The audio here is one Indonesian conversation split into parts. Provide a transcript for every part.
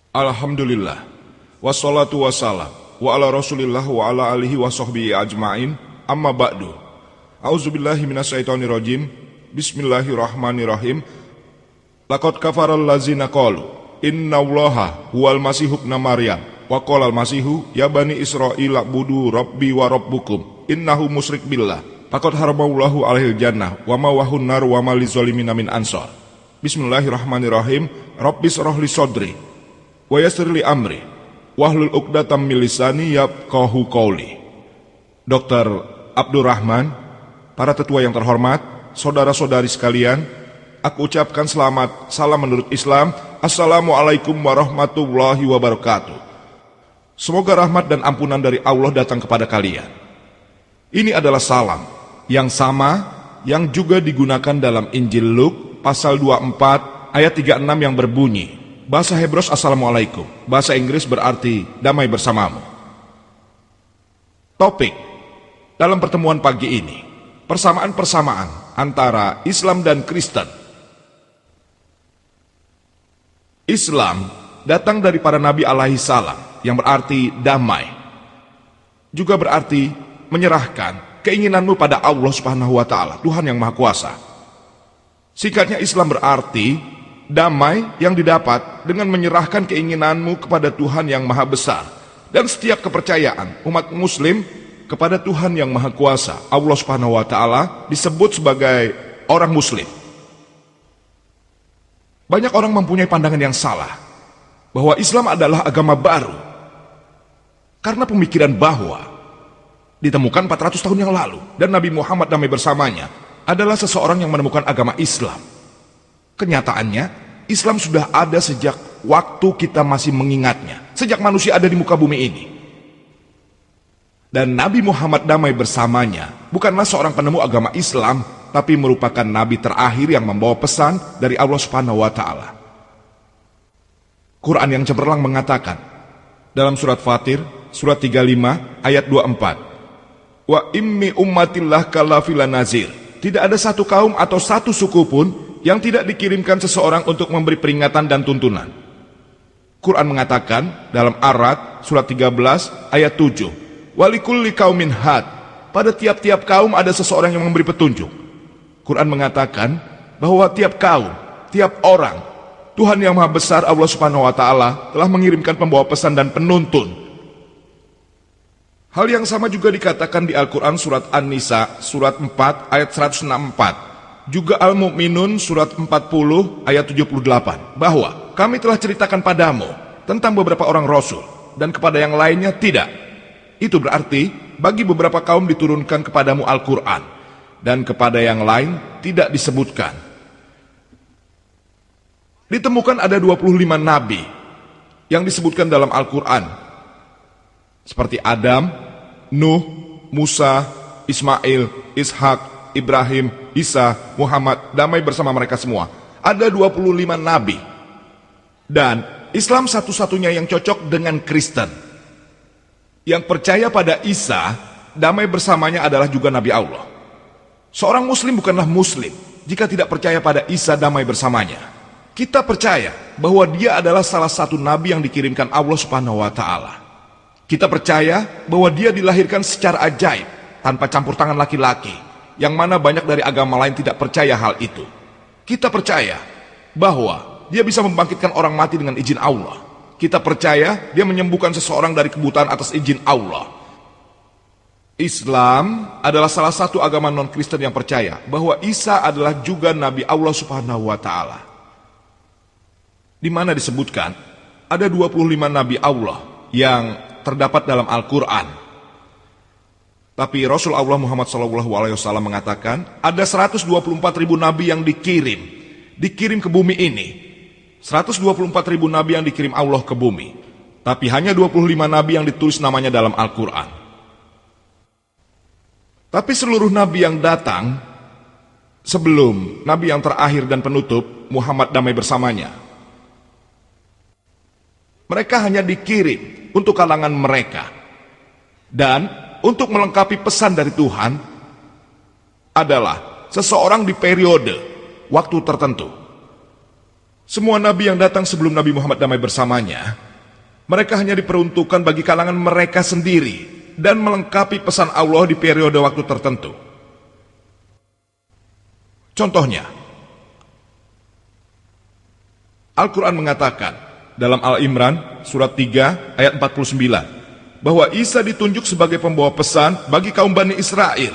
Alhamdulillah, wassalatu wassalam, wa ala rasulillah wa ala alihi wa sahbihi ajma'in, amma ba'du. A'udzubillahi minasyaitonirrajim, bismillahirrahmanirrahim. Laqad kafaral lazina qalu, inna allaha huwal masihu ibna Maryam, wa qalal masihu, ya bani Israil budu rabbi wa rabbukum, innahu musyrik billah, faqad haramallahu alaihil jannah, wa mawahun nar wa ma lizolimina min ansar. Bismillahirrahmanirrahim. Rabbis rohli sodri wa yassir li amri wahlul 'uqdatam min lisani yafqahu qauli. Dr. Abdurrahman, para tetua yang terhormat, saudara-saudari sekalian, aku ucapkan selamat salam menurut Islam. Assalamualaikum warahmatullahi wabarakatuh. Semoga rahmat dan ampunan dari Allah datang kepada kalian. Ini adalah salam yang sama yang juga digunakan dalam Injil Luke pasal 24 ayat 36 yang berbunyi, bahasa Hebrews Assalamualaikum, bahasa Inggris berarti damai bersamamu. Topik dalam pertemuan pagi ini, persamaan-persamaan antara Islam dan Kristen. Islam datang dari para nabi alaihi salam, yang berarti damai. Juga berarti menyerahkan keinginanmu pada Allah Subhanahu wa taala, Tuhan yang Maha Kuasa. Singkatnya, Islam berarti damai yang didapat dengan menyerahkan keinginanmu kepada Tuhan yang Maha Besar dan setiap kepercayaan umat muslim kepada Tuhan yang Maha Kuasa, Allah Subhanahu wa taala, disebut sebagai orang muslim. Banyak orang mempunyai pandangan yang salah bahwa Islam adalah agama baru karena pemikiran bahwa ditemukan 400 tahun yang lalu dan Nabi Muhammad damai bersamanya adalah seseorang yang menemukan agama Islam. Kenyataannya, Islam sudah ada sejak waktu kita masih mengingatnya, sejak manusia ada di muka bumi ini. Dan Nabi Muhammad damai bersamanya bukanlah seorang penemu agama Islam, tapi merupakan nabi terakhir yang membawa pesan dari Allah Subhanahu wa taala. Quran yang cemerlang mengatakan dalam surat Fatir, surat 35 ayat 24, wa immi ummatillah kalafila nazir. Tidak ada satu kaum atau satu suku pun yang tidak dikirimkan seseorang untuk memberi peringatan dan tuntunan. Quran mengatakan dalam Ar-Ra'd surat 13 ayat 7, walikulli qaumin had. Pada tiap-tiap kaum ada seseorang yang memberi petunjuk. Quran mengatakan bahwa tiap kaum, tiap orang, Tuhan yang Maha Besar Allah Subhanahu wa taala telah mengirimkan pembawa pesan dan penuntun. Hal yang sama juga dikatakan di Al-Quran surat An-Nisa surat 4 ayat 164. Juga Al-Mu'minun surat 40 ayat 78, bahwa kami telah ceritakan padamu tentang beberapa orang Rasul dan kepada yang lainnya tidak. Itu berarti bagi beberapa kaum diturunkan kepadamu Al-Quran dan kepada yang lain tidak disebutkan. Ditemukan ada 25 nabi yang disebutkan dalam Al-Quran, seperti Adam, Nuh, Musa, Ismail, Ishak, Ibrahim, Isa, Muhammad, damai bersama mereka semua. Ada 25 nabi. Dan Islam satu-satunya yang cocok dengan Kristen. Yang percaya pada Isa, damai bersamanya adalah juga Nabi Allah. Seorang muslim bukanlah muslim jika tidak percaya pada Isa, damai bersamanya. Kita percaya bahwa dia adalah salah satu nabi yang dikirimkan Allah Subhanahu wa taala. Kita percaya bahwa dia dilahirkan secara ajaib, tanpa campur tangan laki-laki, yang mana banyak dari agama lain tidak percaya hal itu. Kita percaya bahwa dia bisa membangkitkan orang mati dengan izin Allah. Kita percaya dia menyembuhkan seseorang dari kebutaan atas izin Allah. Islam adalah salah satu agama non-Kristen yang percaya bahwa Isa adalah juga Nabi Allah Subhanahu wa taala. Di mana disebutkan ada 25 Nabi Allah yang terdapat dalam Al-Quran. Tapi Rasul Allah Muhammad SAW mengatakan ada 124.000 nabi yang dikirim ke bumi ini. 124.000 nabi yang dikirim Allah ke bumi. Tapi hanya 25 nabi yang ditulis namanya dalam Al-Quran. Tapi seluruh nabi yang datang sebelum nabi yang terakhir dan penutup, Muhammad damai bersamanya, mereka hanya dikirim untuk kalangan mereka. Dan untuk melengkapi pesan dari Tuhan adalah seseorang di periode waktu tertentu. Semua nabi yang datang sebelum Nabi Muhammad damai bersamanya, mereka hanya diperuntukkan bagi kalangan mereka sendiri dan melengkapi pesan Allah di periode waktu tertentu. Contohnya, Al-Quran mengatakan dalam Al-Imran surat 3 ayat 49 bahwa Isa ditunjuk sebagai pembawa pesan bagi kaum Bani Israel.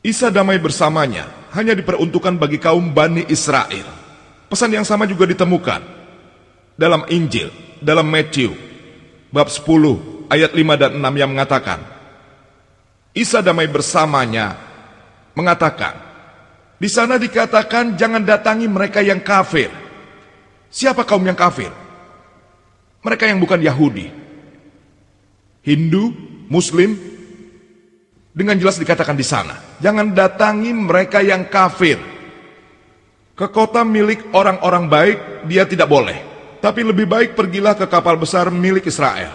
Isa damai bersamanya hanya diperuntukkan bagi kaum Bani Israel. Pesan yang sama juga ditemukan dalam Injil, dalam Matthew bab 10 ayat 5 dan 6 yang mengatakan, Isa damai bersamanya mengatakan, di sana dikatakan jangan datangi mereka yang kafir. Siapa kaum yang kafir? Mereka yang bukan Yahudi, Hindu, Muslim. Dengan jelas dikatakan di sana, jangan datangi mereka yang kafir. Ke kota milik orang-orang baik dia tidak boleh, tapi lebih baik pergilah ke kapal besar milik Israel.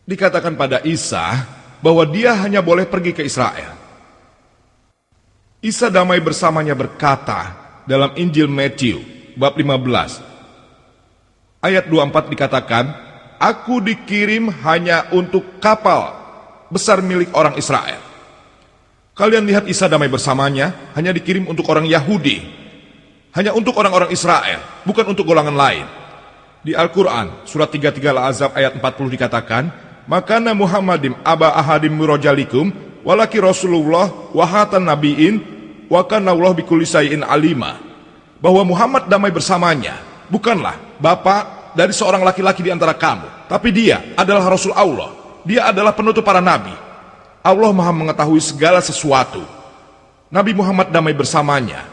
Dikatakan pada Isa bahwa dia hanya boleh pergi ke Israel. Isa damai bersamanya berkata dalam Injil Matthew bab 15 ayat 24 dikatakan, aku dikirim hanya untuk kapal besar milik orang Israel. Kalian lihat Isa damai bersamanya hanya dikirim untuk orang Yahudi, hanya untuk orang-orang Israel, bukan untuk golongan lain. Di Al-Quran surat 33 Al-Ahzab ayat 40 dikatakan, makana Muhammadim aba ahadim murojalikum walaki Rasulullah wahatan nabiin wakana Allah bikulli syai'in alima. Bahwa Muhammad damai bersamanya bukanlah bapak dari seorang laki-laki di antara kamu, tapi dia adalah Rasul Allah. Dia adalah penutup para nabi. Allah Maha mengetahui segala sesuatu. Nabi Muhammad damai bersamanya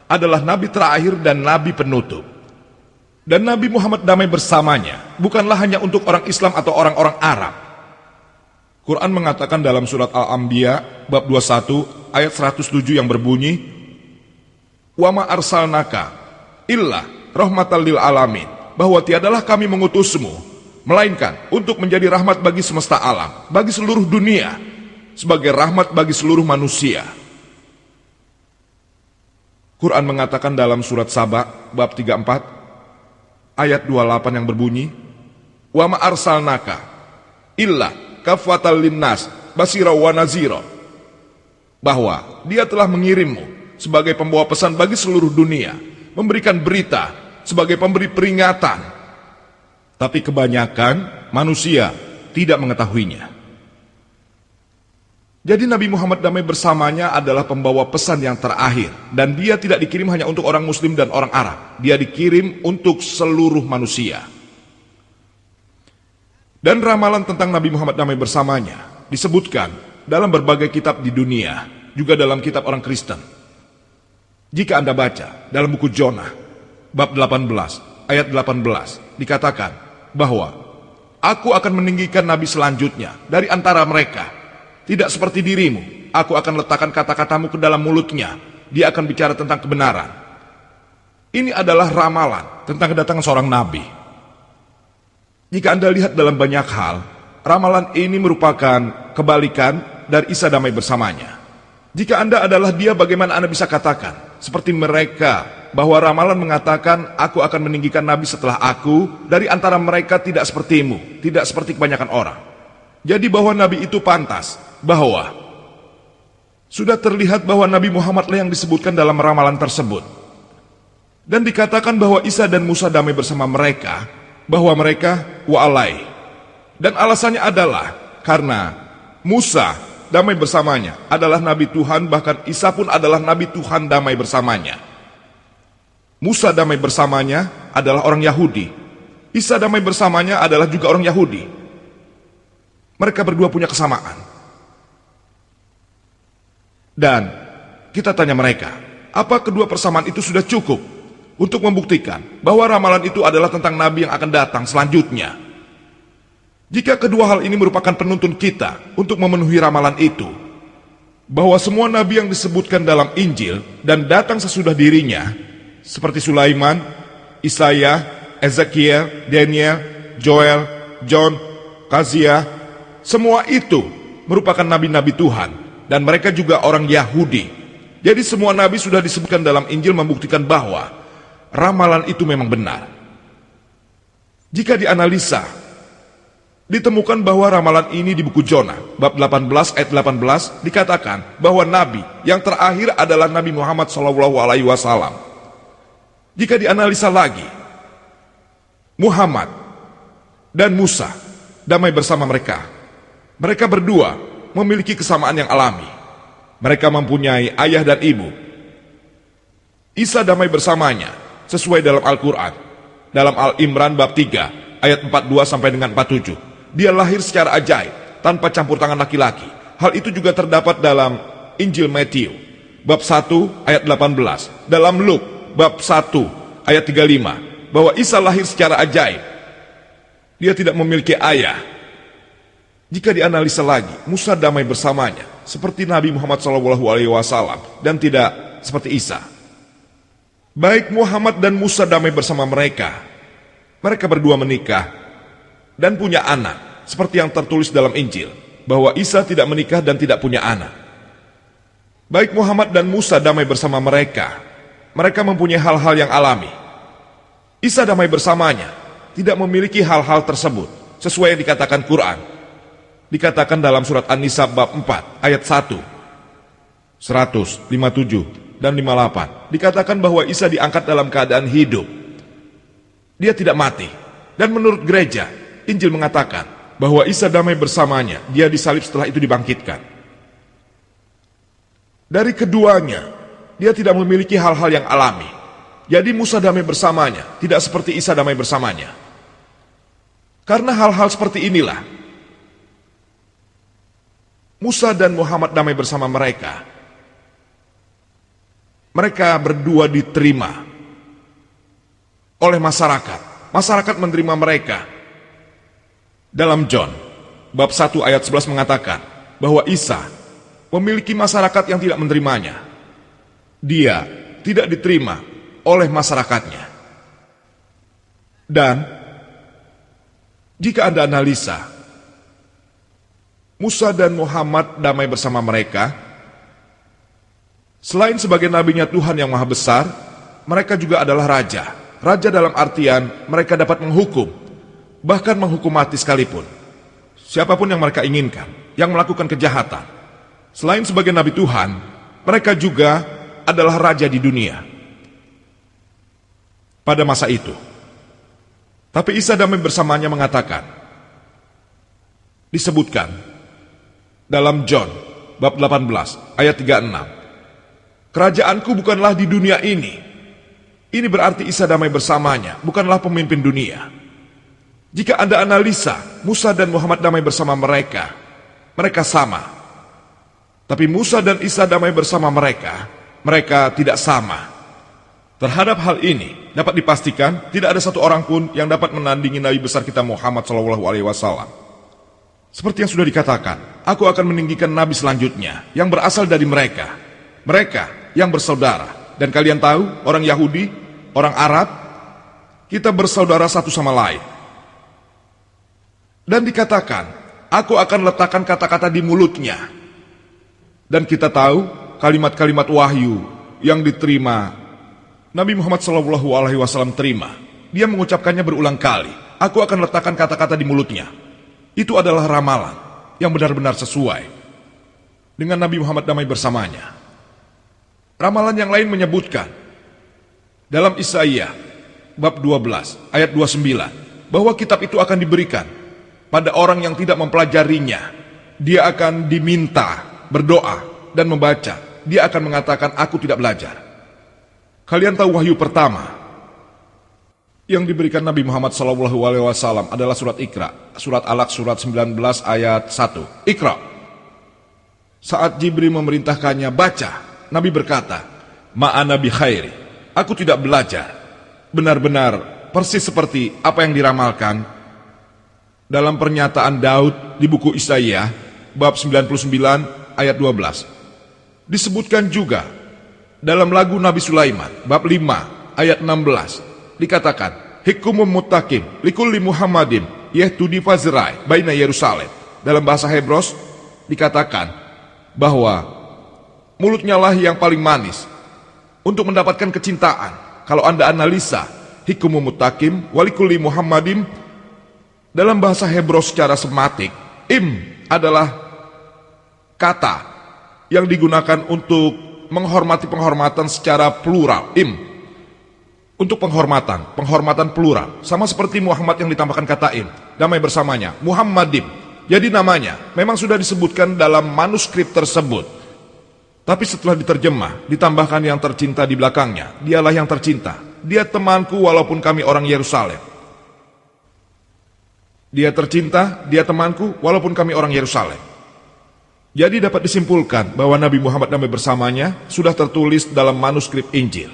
adalah nabi terakhir dan nabi penutup. Dan Nabi Muhammad damai bersamanya bukanlah hanya untuk orang Islam atau orang-orang Arab. Quran mengatakan dalam surat Al-Anbiya bab 21 ayat 107 yang berbunyi, wa ma arsalnaka illa rahmatan lil alamin, bahwa tiadalah kami mengutusmu melainkan untuk menjadi rahmat bagi semesta alam, bagi seluruh dunia, sebagai rahmat bagi seluruh manusia. Quran mengatakan dalam surat Saba bab 34 ayat 28 yang berbunyi, wa ma arsalnaka illa kafatal linnas basira wa nazira, bahwa dia telah mengirimmu sebagai pembawa pesan bagi seluruh dunia, memberikan berita sebagai pemberi peringatan. Tapi kebanyakan manusia tidak mengetahuinya. Jadi Nabi Muhammad damai bersamanya adalah pembawa pesan yang terakhir, dan dia tidak dikirim hanya untuk orang Muslim dan orang Arab. Dia dikirim untuk seluruh manusia. Dan ramalan tentang Nabi Muhammad damai bersamanya disebutkan dalam berbagai kitab di dunia, juga dalam kitab orang Kristen. Jika Anda baca dalam buku Jonah bab 18 ayat 18 dikatakan bahwa aku akan meninggikan nabi selanjutnya dari antara mereka. Tidak seperti dirimu, aku akan letakkan kata-katamu ke dalam mulutnya. Dia akan bicara tentang kebenaran. Ini adalah ramalan tentang kedatangan seorang nabi. Jika Anda lihat dalam banyak hal, ramalan ini merupakan kebalikan dari Isa damai bersamanya. Jika Anda adalah dia, bagaimana Anda bisa katakan seperti mereka bahwa ramalan mengatakan aku akan meninggikan nabi setelah aku dari antara mereka tidak sepertimu, tidak seperti kebanyakan orang. Jadi bahwa nabi itu pantas, bahwa sudah terlihat bahwa Nabi Muhammad lah yang disebutkan dalam ramalan tersebut. Dan dikatakan bahwa Isa dan Musa damai bersama mereka, bahwa mereka wa'alai. Dan alasannya adalah karena Musa damai bersamanya adalah Nabi Tuhan, bahkan Isa pun adalah Nabi Tuhan damai bersamanya. Musa damai bersamanya adalah orang Yahudi. Isa damai bersamanya adalah juga orang Yahudi. Mereka berdua punya kesamaan. Dan kita tanya mereka, apa kedua persamaan itu sudah cukup untuk membuktikan bahwa ramalan itu adalah tentang nabi yang akan datang selanjutnya? Jika kedua hal ini merupakan penuntun kita untuk memenuhi ramalan itu, bahwa semua nabi yang disebutkan dalam Injil dan datang sesudah dirinya, seperti Sulaiman, Isaiah, Ezekiel, Daniel, Joel, John, Kazia, semua itu merupakan nabi-nabi Tuhan. Dan mereka juga orang Yahudi. Jadi semua nabi sudah disebutkan dalam Injil membuktikan bahwa ramalan itu memang benar. Jika dianalisa, ditemukan bahwa ramalan ini di buku Yona, bab 18 ayat 18, dikatakan bahwa nabi yang terakhir adalah Nabi Muhammad SAW. Jika dianalisa lagi, Muhammad dan Musa, damai bersama mereka. Mereka berdua memiliki kesamaan yang alami. Mereka mempunyai ayah dan ibu. Isa damai bersamanya, sesuai dalam Al-Quran. Dalam Al-Imran bab 3, ayat 42 sampai dengan 47. Dia lahir secara ajaib, tanpa campur tangan laki-laki. Hal itu juga terdapat dalam Injil Matthew, bab 1, ayat 18. Dalam Luke, bab 1, ayat 35, bahwa Isa lahir secara ajaib. Dia tidak memiliki ayah. Jika dianalisa lagi, Musa damai bersamanya, seperti Nabi Muhammad SAW, dan tidak seperti Isa. Baik Muhammad dan Musa damai bersama mereka. Mereka berdua menikah dan punya anak, seperti yang tertulis dalam Injil, bahwa Isa tidak menikah dan tidak punya anak. Baik Muhammad dan Musa damai bersama mereka. Mereka mempunyai hal-hal yang alami. Isa damai bersamanya, tidak memiliki hal-hal tersebut, sesuai yang dikatakan Quran. Dikatakan dalam surat An-Nisa bab 4, ayat 1, 100, 57, dan 58. Dikatakan bahwa Isa diangkat dalam keadaan hidup. Dia tidak mati. Dan menurut gereja, Injil mengatakan bahwa Isa damai bersamanya, dia disalib setelah itu dibangkitkan. Dari keduanya, dia tidak memiliki hal-hal yang alami. Jadi Musa damai bersamanya, tidak seperti Isa damai bersamanya. Karena hal-hal seperti inilah, Musa dan Muhammad damai bersama mereka. Mereka berdua diterima oleh masyarakat. Masyarakat menerima mereka. Dalam John, bab 1 ayat 11 mengatakan bahwa Isa memiliki masyarakat yang tidak menerimanya. Dia tidak diterima oleh masyarakatnya. Dan jika Anda analisa, Musa dan Muhammad damai bersama mereka. Selain sebagai nabinya Tuhan yang maha besar, mereka juga adalah raja. Raja dalam artian mereka dapat menghukum, bahkan menghukum mati sekalipun siapapun yang mereka inginkan, yang melakukan kejahatan. Selain sebagai nabi Tuhan, mereka juga adalah raja di dunia pada masa itu. Tapi Isa damai bersamanya mengatakan, disebutkan dalam John bab 18 ayat 36, kerajaanku bukanlah di dunia ini. Ini berarti Isa damai bersamanya bukanlah pemimpin dunia. Jika Anda analisa, Musa dan Muhammad damai bersama mereka, mereka sama. Tapi Musa dan Isa damai bersama mereka, mereka tidak sama. Terhadap hal ini dapat dipastikan tidak ada satu orang pun yang dapat menandingi Nabi besar kita Muhammad SAW. Seperti yang sudah dikatakan, aku akan meninggikan Nabi selanjutnya yang berasal dari mereka. Mereka yang bersaudara. Dan kalian tahu, orang Yahudi, orang Arab, kita bersaudara satu sama lain. Dan dikatakan, aku akan letakkan kata-kata di mulutnya. Dan kita tahu kalimat-kalimat wahyu yang diterima Nabi Muhammad SAW terima. Dia mengucapkannya berulang kali. Aku akan letakkan kata-kata di mulutnya. Itu adalah ramalan yang benar-benar sesuai dengan Nabi Muhammad damai bersamanya. Ramalan yang lain menyebutkan dalam Yesaya bab 12 ayat 29 bahwa kitab itu akan diberikan pada orang yang tidak mempelajarinya. Dia akan diminta berdoa dan membaca. Dia akan mengatakan, aku tidak belajar. Kalian tahu wahyu pertama yang diberikan Nabi Muhammad SAW adalah surat Iqra. Surat Alaq surat 19 ayat 1. Iqra. Saat Jibril memerintahkannya baca, Nabi berkata, ma'ana bi khairi. Aku tidak belajar. Benar-benar persis seperti apa yang diramalkan dalam pernyataan Daud di buku Yesaya bab 99 ayat 12. Disebutkan juga dalam lagu Nabi Sulaiman bab 5 ayat 16 dikatakan hikumum muttaqin likulli Muhammadin yahtudi fazrai baina Yerusalem. Dalam bahasa Hebros dikatakan bahwa mulutnya lah yang paling manis untuk mendapatkan kecintaan Kalau Anda analisa hikmu mutakim walikuli Muhammadim dalam bahasa Hebrew secara sematik, im adalah kata yang digunakan untuk menghormati penghormatan secara plural, im. Untuk penghormatan plural. Sama seperti Muhammad yang ditambahkan kata im, damai bersamanya, Muhammadim. Jadi namanya memang sudah disebutkan dalam manuskrip tersebut. Tapi setelah diterjemah, ditambahkan yang tercinta di belakangnya. Dialah yang tercinta. Dia temanku walaupun kami orang Yerusalem. Dia tercinta, dia temanku walaupun kami orang Yerusalem. Jadi dapat disimpulkan bahwa Nabi Muhammad damai bersamanya sudah tertulis dalam manuskrip Injil.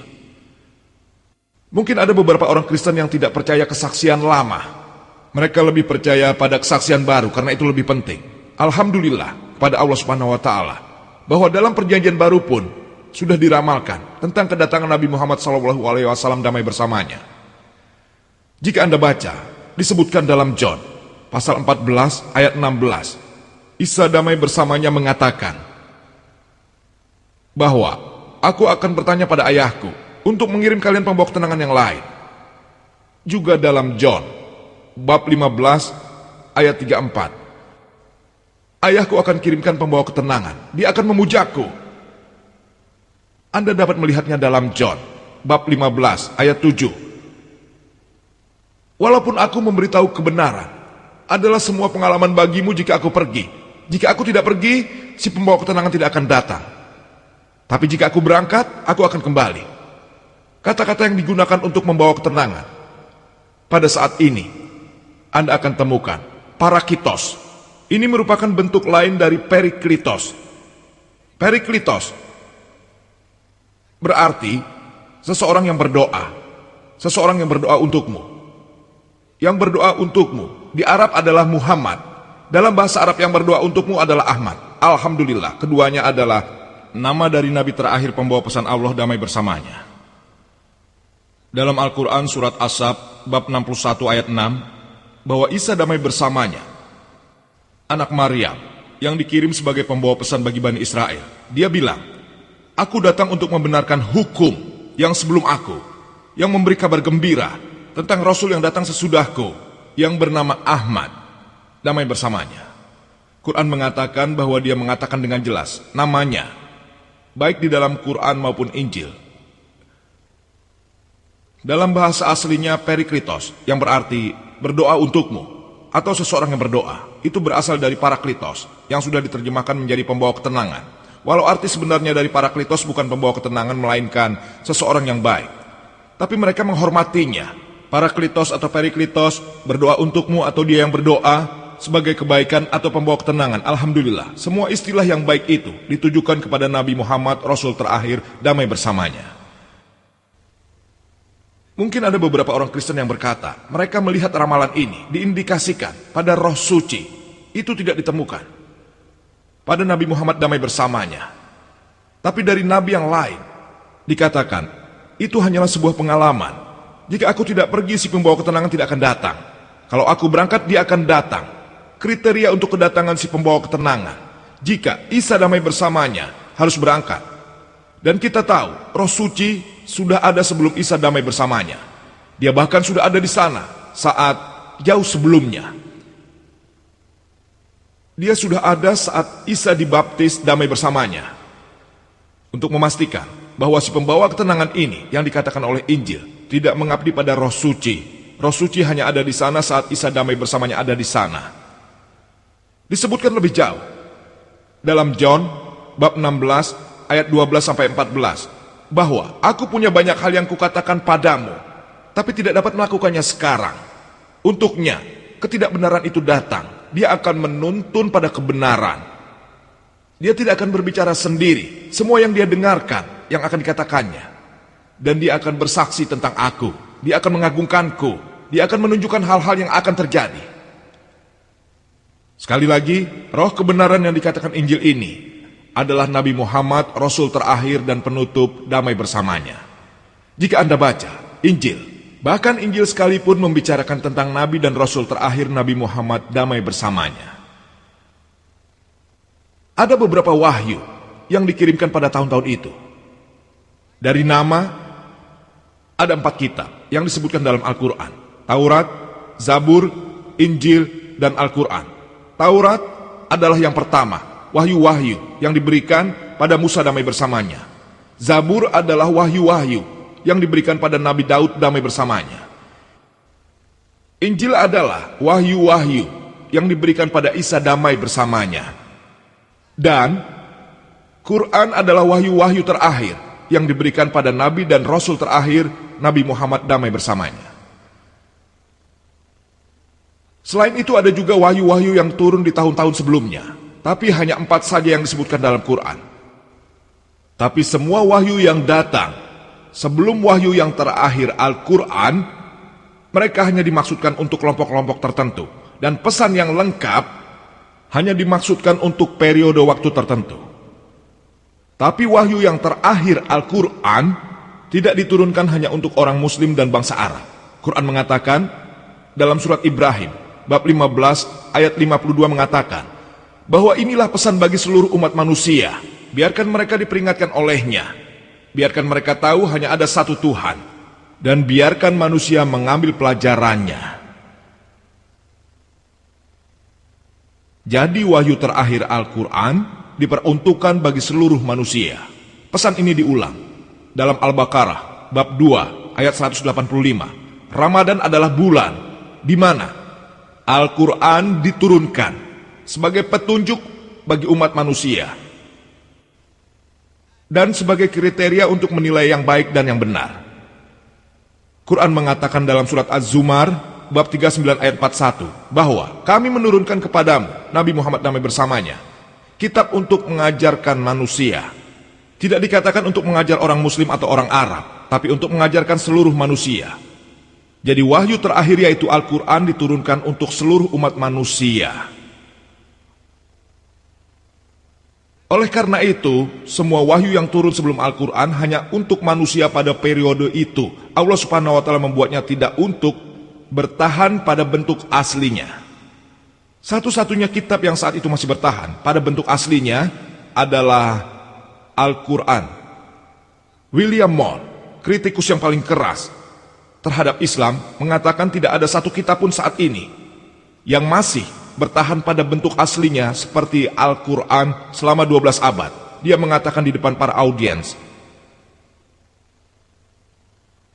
Mungkin ada beberapa orang Kristen yang tidak percaya kesaksian lama. Mereka lebih percaya pada kesaksian baru karena itu lebih penting. Alhamdulillah kepada Allah Subhanahu wa taala bahwa dalam perjanjian baru pun sudah diramalkan tentang kedatangan Nabi Muhammad SAW damai bersamanya. Jika Anda baca, disebutkan dalam John pasal 14 ayat 16, Isa damai bersamanya mengatakan bahwa aku akan bertanya pada ayahku untuk mengirim kalian pembawa ketenangan yang lain. Juga dalam John bab 15 ayat 34, ayahku akan kirimkan pembawa ketenangan, dia akan memujaku. Anda dapat melihatnya dalam John bab 15 ayat 7. Walaupun aku memberitahu kebenaran adalah semua pengalaman bagimu jika aku pergi. Jika aku tidak pergi, si pembawa ketenangan tidak akan datang. Tapi jika aku berangkat, aku akan kembali. Kata-kata yang digunakan untuk membawa ketenangan. Pada saat ini, Anda akan temukan parakitos. Ini merupakan bentuk lain dari periklitos. Periklitos berarti seseorang yang berdoa. Seseorang yang berdoa untukmu. Yang berdoa untukmu di Arab adalah Muhammad. Dalam bahasa Arab yang berdoa untukmu adalah Ahmad. Alhamdulillah, keduanya adalah nama dari Nabi terakhir pembawa pesan Allah damai bersamanya. Dalam Al-Quran surat As-Sab bab 61 ayat 6, bahwa Isa damai bersamanya, anak Maryam, yang dikirim sebagai pembawa pesan bagi Bani Israel. Dia bilang, aku datang untuk membenarkan hukum yang sebelum aku, yang memberi kabar gembira tentang Rasul yang datang sesudahku, yang bernama Ahmad, damai bersamanya. Quran mengatakan bahwa dia mengatakan dengan jelas namanya, baik di dalam Quran maupun Injil. Dalam bahasa aslinya periklitos, yang berarti berdoa untukmu, atau seseorang yang berdoa, itu berasal dari paraklitos, yang sudah diterjemahkan menjadi pembawa ketenangan. Walau arti sebenarnya dari paraklitos bukan pembawa ketenangan, melainkan seseorang yang baik. Tapi mereka menghormatinya. Paraklitos atau periklitos, berdoa untukmu atau dia yang berdoa, sebagai kebaikan atau pembawa ketenangan. Alhamdulillah, semua istilah yang baik itu ditujukan kepada Nabi Muhammad, Rasul terakhir, damai bersamanya. Mungkin ada beberapa orang Kristen yang berkata, mereka melihat ramalan ini diindikasikan pada roh suci. Itu tidak ditemukan pada Nabi Muhammad damai bersamanya. Tapi dari Nabi yang lain, dikatakan, itu hanyalah sebuah pengalaman. Jika aku tidak pergi, si pembawa ketenangan tidak akan datang. Kalau aku berangkat, dia akan datang. Kriteria untuk kedatangan si pembawa ketenangan, jika Isa damai bersamanya, harus berangkat. Dan kita tahu, roh suci sudah ada sebelum Isa damai bersamanya. Dia bahkan sudah ada di sana saat jauh sebelumnya. Dia sudah ada saat Isa dibaptis damai bersamanya. Untuk memastikan bahwa si pembawa ketenangan ini yang dikatakan oleh Injil tidak mengabdi pada roh suci. Roh suci hanya ada di sana saat Isa damai bersamanya ada di sana. Disebutkan lebih jauh dalam John bab 16 ayat 12 sampai 14. Bahwa aku punya banyak hal yang kukatakan padamu, tapi tidak dapat melakukannya sekarang. Untuknya, ketidakbenaran itu datang. Dia akan menuntun pada kebenaran. Dia tidak akan berbicara sendiri. Semua yang dia dengarkan, yang akan dikatakannya. Dan dia akan bersaksi tentang aku. Dia akan mengagungkanku. Dia akan menunjukkan hal-hal yang akan terjadi. Sekali lagi, roh kebenaran yang dikatakan Injil ini adalah Nabi Muhammad, Rasul terakhir dan penutup damai bersamanya. Jika Anda baca Injil, bahkan Injil sekalipun membicarakan tentang Nabi dan Rasul terakhir Nabi Muhammad damai bersamanya. Ada beberapa wahyu yang dikirimkan pada tahun-tahun itu. Dari nama, ada 4 kitab yang disebutkan dalam Al-Quran: Taurat, Zabur, Injil, dan Al-Quran. Taurat adalah yang pertama, wahyu-wahyu yang diberikan pada Musa damai bersamanya. Zabur adalah wahyu-wahyu yang diberikan pada Nabi Daud damai bersamanya. Injil adalah wahyu-wahyu yang diberikan pada Isa damai bersamanya. Dan Quran adalah wahyu-wahyu terakhir yang diberikan pada Nabi dan Rasul terakhir, Nabi Muhammad damai bersamanya. Selain itu ada juga wahyu-wahyu yang turun di tahun-tahun sebelumnya, tapi hanya 4 saja yang disebutkan dalam Quran. Tapi semua wahyu yang datang sebelum wahyu yang terakhir Al-Quran, mereka hanya dimaksudkan untuk kelompok-kelompok tertentu, dan pesan yang lengkap hanya dimaksudkan untuk periode waktu tertentu. Tapi wahyu yang terakhir Al-Quran tidak diturunkan hanya untuk orang Muslim dan bangsa Arab. Quran mengatakan dalam surat Ibrahim bab 15 ayat 52 mengatakan bahwa inilah pesan bagi seluruh umat manusia, biarkan mereka diperingatkan olehnya, biarkan mereka tahu hanya ada satu Tuhan, dan biarkan manusia mengambil pelajarannya. Jadi wahyu terakhir Al-Quran diperuntukkan bagi seluruh manusia. Pesan ini diulang dalam Al-Baqarah bab 2 ayat 185. Ramadan adalah bulan di mana Al-Quran diturunkan sebagai petunjuk bagi umat manusia dan sebagai kriteria untuk menilai yang baik dan yang benar. Quran mengatakan dalam surat Az-Zumar bab 39 ayat 41 bahwa kami menurunkan kepadamu Nabi Muhammad damai bersamanya kitab untuk mengajarkan manusia. Tidak dikatakan untuk mengajar orang Muslim atau orang Arab, tapi untuk mengajarkan seluruh manusia. Jadi wahyu terakhir yaitu Al-Quran diturunkan untuk seluruh umat manusia. Oleh karena itu, semua wahyu yang turun sebelum Al-Quran hanya untuk manusia pada periode itu. Allah Subhanahu wa Ta'ala membuatnya tidak untuk bertahan pada bentuk aslinya. Satu-satunya kitab yang saat itu masih bertahan pada bentuk aslinya adalah Al-Quran. William Moore, kritikus yang paling keras terhadap Islam, mengatakan tidak ada satu kitab pun saat ini yang masih bertahan pada bentuk aslinya seperti Al-Quran selama 12 abad. Dia mengatakan di depan para audiens,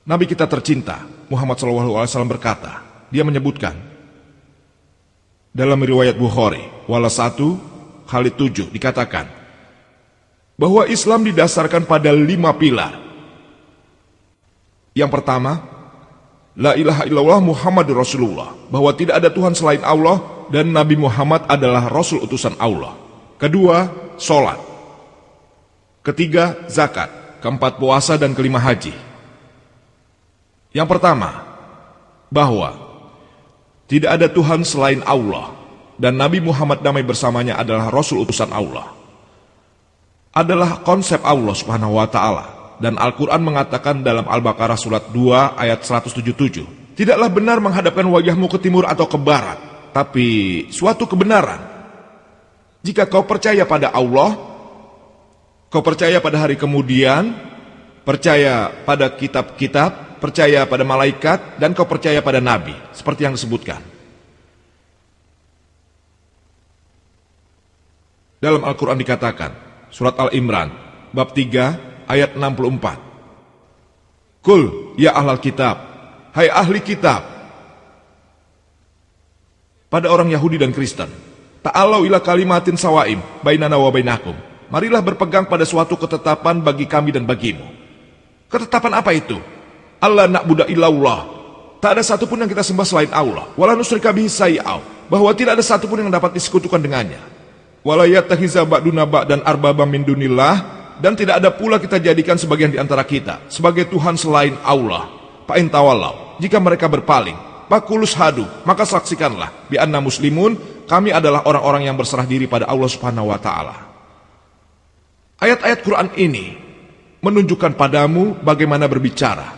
Nabi kita tercinta Muhammad SAW berkata, dia menyebutkan dalam riwayat Bukhari wala 1 Khalid 7 dikatakan bahwa Islam didasarkan pada 5 pilar. Yang pertama, la ilaha illallah Muhammadur Rasulullah, bahwa tidak ada Tuhan selain Allah dan Nabi Muhammad adalah Rasul utusan Allah. Kedua, sholat. Ketiga, zakat. Keempat, puasa, dan kelima, haji. Yang pertama, bahwa tidak ada Tuhan selain Allah dan Nabi Muhammad damai bersamanya adalah Rasul utusan Allah. Adalah konsep Allah Subhanahu wa Ta'ala, dan Al-Quran mengatakan dalam Al-Baqarah surat 2 ayat 177, tidaklah benar menghadapkan wajahmu ke timur atau ke barat, tapi suatu kebenaran. Jika kau percaya pada Allah, kau percaya pada hari kemudian, percaya pada kitab-kitab, percaya pada malaikat, dan kau percaya pada nabi, seperti yang disebutkan dalam Al-Quran. Dikatakan surat Al-Imran bab 3 ayat 64, Kul ya ahlal kitab, hai ahli kitab, pada orang Yahudi dan Kristen, ta'alau ila kalimatin sawaim bainana wa bainakum, marilah berpegang pada suatu ketetapan bagi kami dan bagimu. Ketetapan apa itu? Allah na'budu illallah, tak ada satupun yang kita sembah selain Allah. Wala nusyrika bihi syai'an, bahwa tidak ada satupun yang dapat disekutukan dengannya. Wala yattakhiza ba'duna ba'dan arbaba min dunillah, dan tidak ada pula kita jadikan sebagian di antara kita sebagai Tuhan selain Allah. Fa in tawallau, jika mereka berpaling, Fakulus hadu, maka saksikanlah bi anna muslimun, kami adalah orang-orang yang berserah diri pada Allah Subhanahu wa Ta'ala. Ayat-ayat Quran ini menunjukkan padamu bagaimana berbicara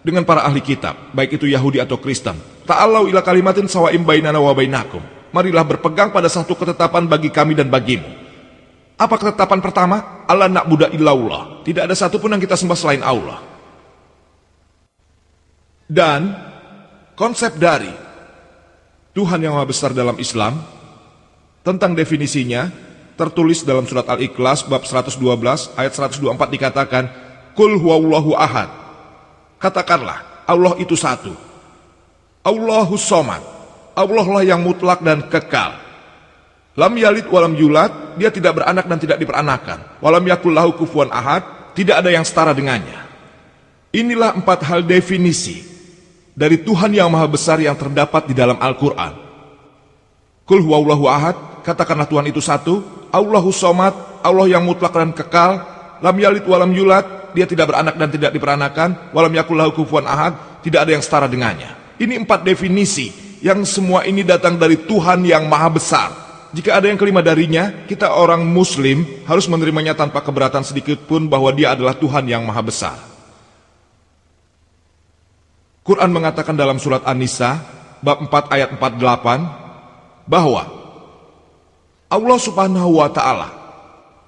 dengan para ahli kitab, baik itu Yahudi atau Kristen. Ta'alau ila kalimatin sawaim bainana wa bainakum, marilah berpegang pada satu ketetapan bagi kami dan bagimu. Apa ketetapan pertama? Allah na'budu illallah, tidak ada satupun yang kita sembah selain Allah. Dan konsep dari Tuhan yang Maha Besar dalam Islam, tentang definisinya, tertulis dalam surat Al-Ikhlas bab 112 ayat 124 dikatakan, Qul huwallahu ahad. Katakanlah, Allah itu satu. Allahus somad. Allah lah yang mutlak dan kekal. Lam yalid walam yulad, dia tidak beranak dan tidak diperanakan. Walam yakul lahu kufuwan ahad, tidak ada yang setara dengannya. Inilah 4 hal definisi dari Tuhan yang Maha Besar yang terdapat di dalam Al-Quran. Qul huwallahu ahad, katakanlah Tuhan itu satu. Allahus somad, Allah yang mutlak dan kekal. Lam yalid walam yulad, dia tidak beranak dan tidak diperanakan. Walam yakul lahu kufuwan ahad, tidak ada yang setara dengannya. Ini 4 definisi yang semua ini datang dari Tuhan yang Maha Besar. Jika ada yang kelima darinya, kita orang Muslim harus menerimanya tanpa keberatan sedikit pun bahwa dia adalah Tuhan yang Maha Besar. Quran mengatakan dalam surat An-Nisa bab 4 ayat 48 bahwa Allah Subhanahu wa Ta'ala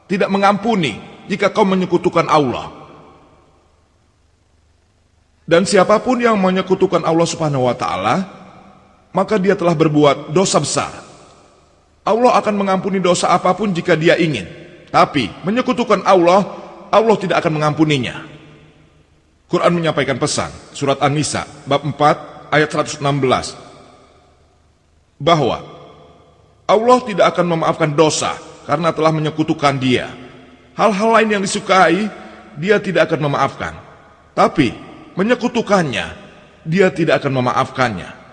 tidak mengampuni jika kau menyekutukan Allah. Dan siapapun yang menyekutukan Allah Subhanahu wa Ta'ala, maka dia telah berbuat dosa besar. Allah akan mengampuni dosa apapun jika dia ingin. Tapi menyekutukan Allah, Allah tidak akan mengampuninya. Quran menyampaikan pesan, surat An-Nisa bab 4 ayat 116, bahwa Allah tidak akan memaafkan dosa karena telah menyekutukan dia. Hal-hal lain yang disukai, dia tidak akan memaafkan. Tapi menyekutukannya, dia tidak akan memaafkannya.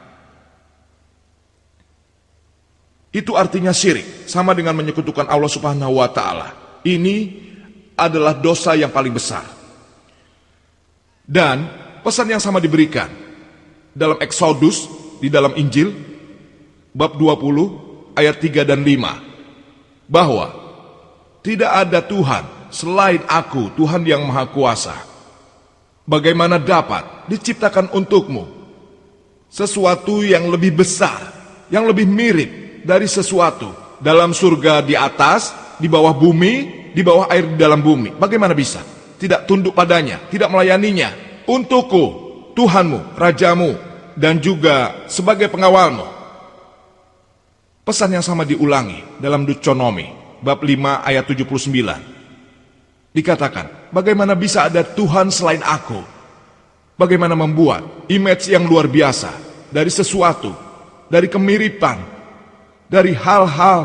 Itu artinya syirik, sama dengan menyekutukan Allah Subhanahu wa Ta'ala. Ini adalah dosa yang paling besar. Dan pesan yang sama diberikan dalam Exodus, di dalam Injil bab 20 ayat 3 dan 5, bahwa tidak ada Tuhan selain aku, Tuhan yang Maha Kuasa. Bagaimana dapat diciptakan untukmu sesuatu yang lebih besar, yang lebih mirip dari sesuatu dalam surga di atas, di bawah bumi, di bawah air di dalam bumi? Bagaimana bisa? Tidak tunduk padanya, tidak melayaninya. Untukku, Tuhanmu, Rajamu, dan juga sebagai pengawalmu. Pesan yang sama diulangi dalam Deuteronomi bab 5 ayat 79. Dikatakan, bagaimana bisa ada Tuhan selain aku? Bagaimana membuat image yang luar biasa dari sesuatu, dari kemiripan, dari hal-hal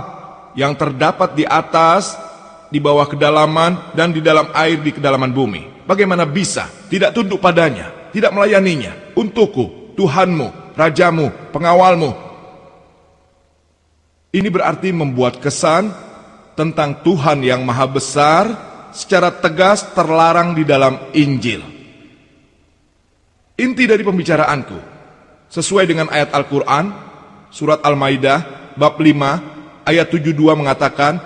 yang terdapat di atas, di bawah kedalaman, dan di dalam air di kedalaman bumi. Bagaimana bisa tidak tunduk padanya, tidak melayaninya? Untukku, Tuhanmu, Rajamu, pengawalmu. Ini berarti membuat kesan tentang Tuhan yang Maha Besar secara tegas terlarang di dalam Injil. Inti dari pembicaraanku, sesuai dengan ayat Al-Quran, surat Al-Maidah, bab 5, ayat 72 mengatakan,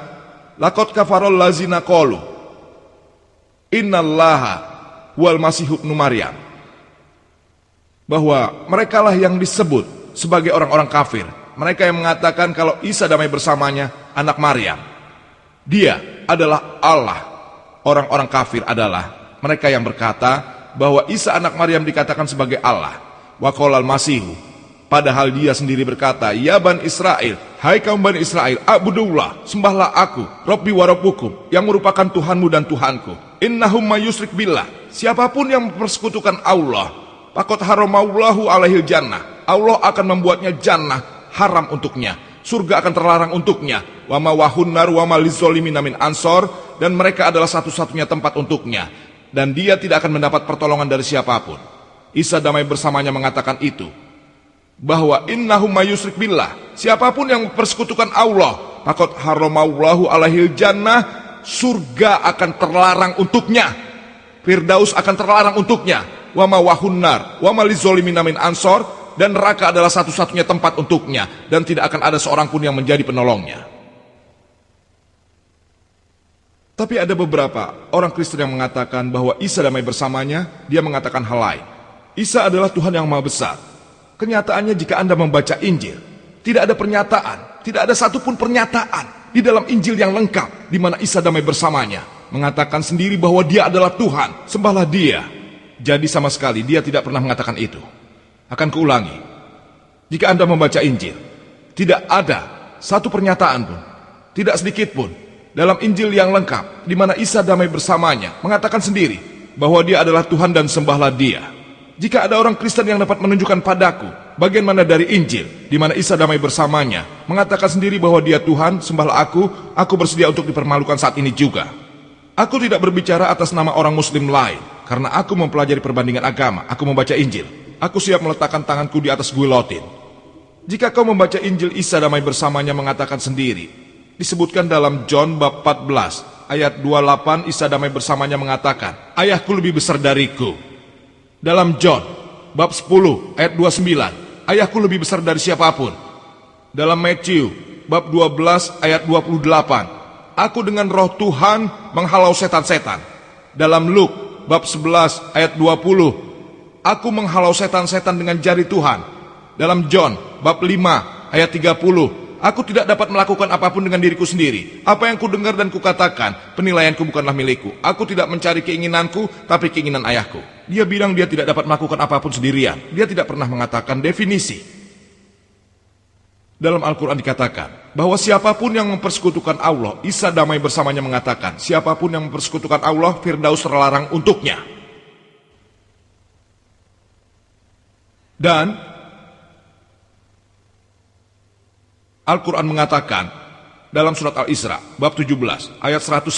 Laqad kafarol lazina qalu innallaha wal masih ibnu Maryam. Bahwa merekalah yang disebut sebagai orang-orang kafir. Mereka yang mengatakan kalau Isa damai bersamanya anak Maryam. Dia adalah Allah. Orang-orang kafir adalah mereka yang berkata bahwa Isa anak Maryam dikatakan sebagai Allah. Wa qolal masihu, padahal dia sendiri berkata, ya Ban Israel, hai kaum Bani Israel, a'budullah, sembahlah aku, Rabbi wa Rabbukum, yang merupakan Tuhanmu dan Tuhanku. Innahum mayusrik billah, siapapun yang mempersekutukan Allah, faqad haramallahu alaihil jannah, Allah akan membuatnya jannah haram untuknya, surga akan terlarang untuknya. Wa ma wahun nar wa ma lizzalimin min ansor, dan mereka adalah satu-satunya tempat untuknya, dan dia tidak akan mendapat pertolongan dari siapapun. Isa damai bersamanya mengatakan itu, bahwa innahum mayusrik billah, siapapun yang mempersekutukan Allah, faqad haramallahu alaihil jannah, surga akan terlarang untuknya, Firdaus akan terlarang untuknya, wa ma wahunnar wa ma lizzalimin min ansor, dan neraka adalah satu-satunya tempat untuknya, dan tidak akan ada seorang pun yang menjadi penolongnya. Tapi ada beberapa orang Kristen yang mengatakan bahwa Isa damai bersamanya, dia mengatakan hal lain. Isa adalah Tuhan yang Maha Besar. Kenyataannya jika Anda membaca Injil, tidak ada pernyataan, tidak ada satupun pernyataan di dalam Injil yang lengkap di mana Isa damai bersamanya mengatakan sendiri bahwa dia adalah Tuhan, sembahlah dia. Jadi sama sekali dia tidak pernah mengatakan itu. Akan kuulangi, jika Anda membaca Injil, tidak ada satu pernyataan pun, tidak sedikit pun, dalam Injil yang lengkap, di mana Isa damai bersamanya, mengatakan sendiri bahwa dia adalah Tuhan dan sembahlah dia. Jika ada orang Kristen yang dapat menunjukkan padaku bagian mana dari Injil di mana Isa damai bersamanya mengatakan sendiri bahwa dia Tuhan, sembahlah aku bersedia untuk dipermalukan saat ini juga. Aku tidak berbicara atas nama orang Muslim lain, karena aku mempelajari perbandingan agama, aku membaca Injil. Aku siap meletakkan tanganku di atas guilotin. Jika kau membaca Injil, Isa damai bersamanya mengatakan sendiri, disebutkan dalam John bab 14 ayat 28, Isa damai bersamanya mengatakan, ayahku lebih besar dariku. Dalam John bab 10 ayat 29, ayahku lebih besar dari siapapun. Dalam Matthew bab 12 ayat 28, aku dengan roh Tuhan menghalau setan-setan. Dalam Luke bab 11 ayat 20, aku menghalau setan-setan dengan jari Tuhan. Dalam John bab 5 ayat 30, aku tidak dapat melakukan apapun dengan diriku sendiri. Apa yang kudengar dan kukatakan, penilaianku bukanlah milikku. Aku tidak mencari keinginanku, tapi keinginan ayahku. Dia bilang dia tidak dapat melakukan apapun sendirian. Dia tidak pernah mengatakan definisi. Dalam Al-Quran dikatakan bahwa siapapun yang mempersekutukan Allah, Isa damai bersamanya mengatakan, siapapun yang mempersekutukan Allah, Firdaus terlarang untuknya. Dan Al-Quran mengatakan dalam surat Al-Isra bab 17 ayat 110,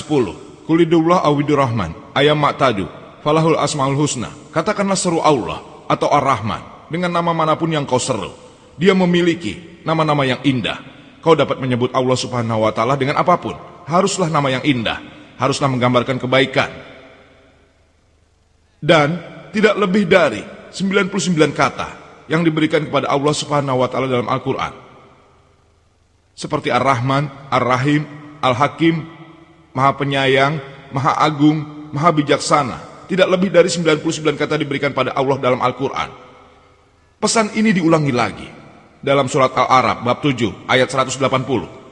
Qulidullah awidurrahman ayam ma'tadu falahul asmaul husna. Katakanlah seru Allah atau Ar-Rahman dengan nama manapun yang kau seru. Dia memiliki nama-nama yang indah. Kau dapat menyebut Allah subhanahu wa ta'ala dengan apapun. Haruslah nama yang indah, haruslah menggambarkan kebaikan. Dan tidak lebih dari 99 kata yang diberikan kepada Allah subhanahu wa ta'ala dalam Al-Quran, seperti Ar-Rahman, Ar-Rahim, Al-Hakim, Maha Penyayang, Maha Agung, Maha Bijaksana. Tidak lebih dari 99 kata diberikan pada Allah dalam Al-Quran. Pesan ini diulangi lagi dalam surat Al-Arab bab 7 ayat 180,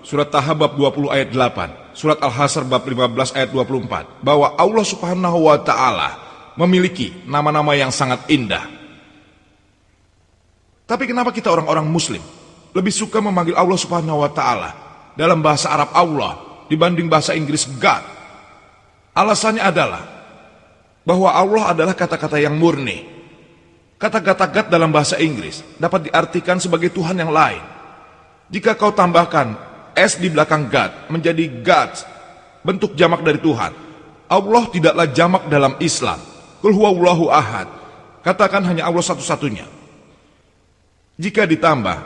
surat Taha bab 20 ayat 8, surat Al-Hasr bab 15 ayat 24, bahwa Allah subhanahu wa ta'ala memiliki nama-nama yang sangat indah. Tapi kenapa kita orang-orang Muslim lebih suka memanggil Allah subhanahu wa ta'ala dalam bahasa Arab Allah dibanding bahasa Inggris God? Alasannya adalah bahwa Allah adalah kata-kata yang murni. Kata-kata God dalam bahasa Inggris dapat diartikan sebagai Tuhan yang lain. Jika kau tambahkan S di belakang God menjadi Gods, bentuk jamak dari Tuhan. Allah tidaklah jamak dalam Islam. Qul huwallahu ahad, katakan hanya Allah satu-satunya. Jika ditambah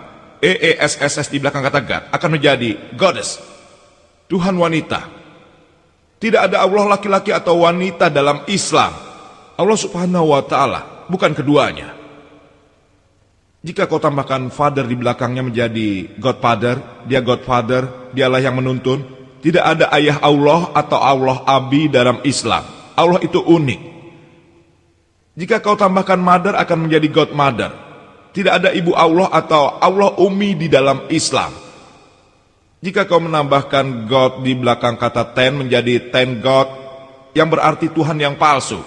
EESSS di belakang kata God akan menjadi Goddess, Tuhan wanita. Tidak ada Allah laki-laki atau wanita dalam Islam. Allah subhanahu wa ta'ala bukan keduanya. Jika kau tambahkan Father di belakangnya menjadi Godfather, dia Godfather, dialah yang menuntun. Tidak ada ayah Allah atau Allah Abi dalam Islam. Allah itu unik. Jika kau tambahkan Mother akan menjadi Godmother. Tidak ada ibu Allah atau Allah Umi di dalam Islam. Jika kau menambahkan God di belakang kata ten menjadi ten God, yang berarti Tuhan yang palsu.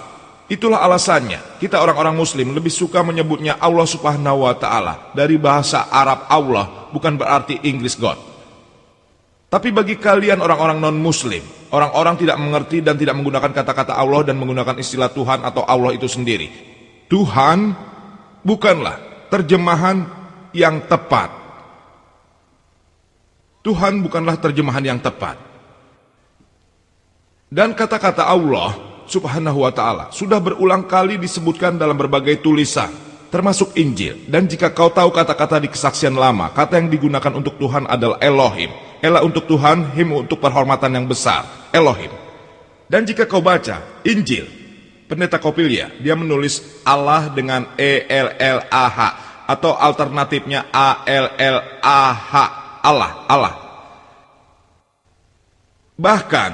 Itulah alasannya kita orang-orang Muslim lebih suka menyebutnya Allah subhanahu wa ta'ala dari bahasa Arab Allah, bukan berarti Inggris God. Tapi bagi kalian orang-orang non-Muslim, orang-orang tidak mengerti dan tidak menggunakan kata-kata Allah dan menggunakan istilah Tuhan atau Allah itu sendiri. Tuhan bukanlah terjemahan yang tepat. Tuhan bukanlah terjemahan yang tepat. Dan kata-kata Allah subhanahu wa ta'ala sudah berulang kali disebutkan dalam berbagai tulisan, termasuk Injil. Dan jika kau tahu kata-kata di kesaksian lama, kata yang digunakan untuk Tuhan adalah Elohim. Ela untuk Tuhan, Him untuk perhormatan yang besar, Elohim. Dan jika kau baca Injil Pendeta Kopilia, dia menulis Allah dengan ELLAH atau alternatifnya ALLAH, Allah. Bahkan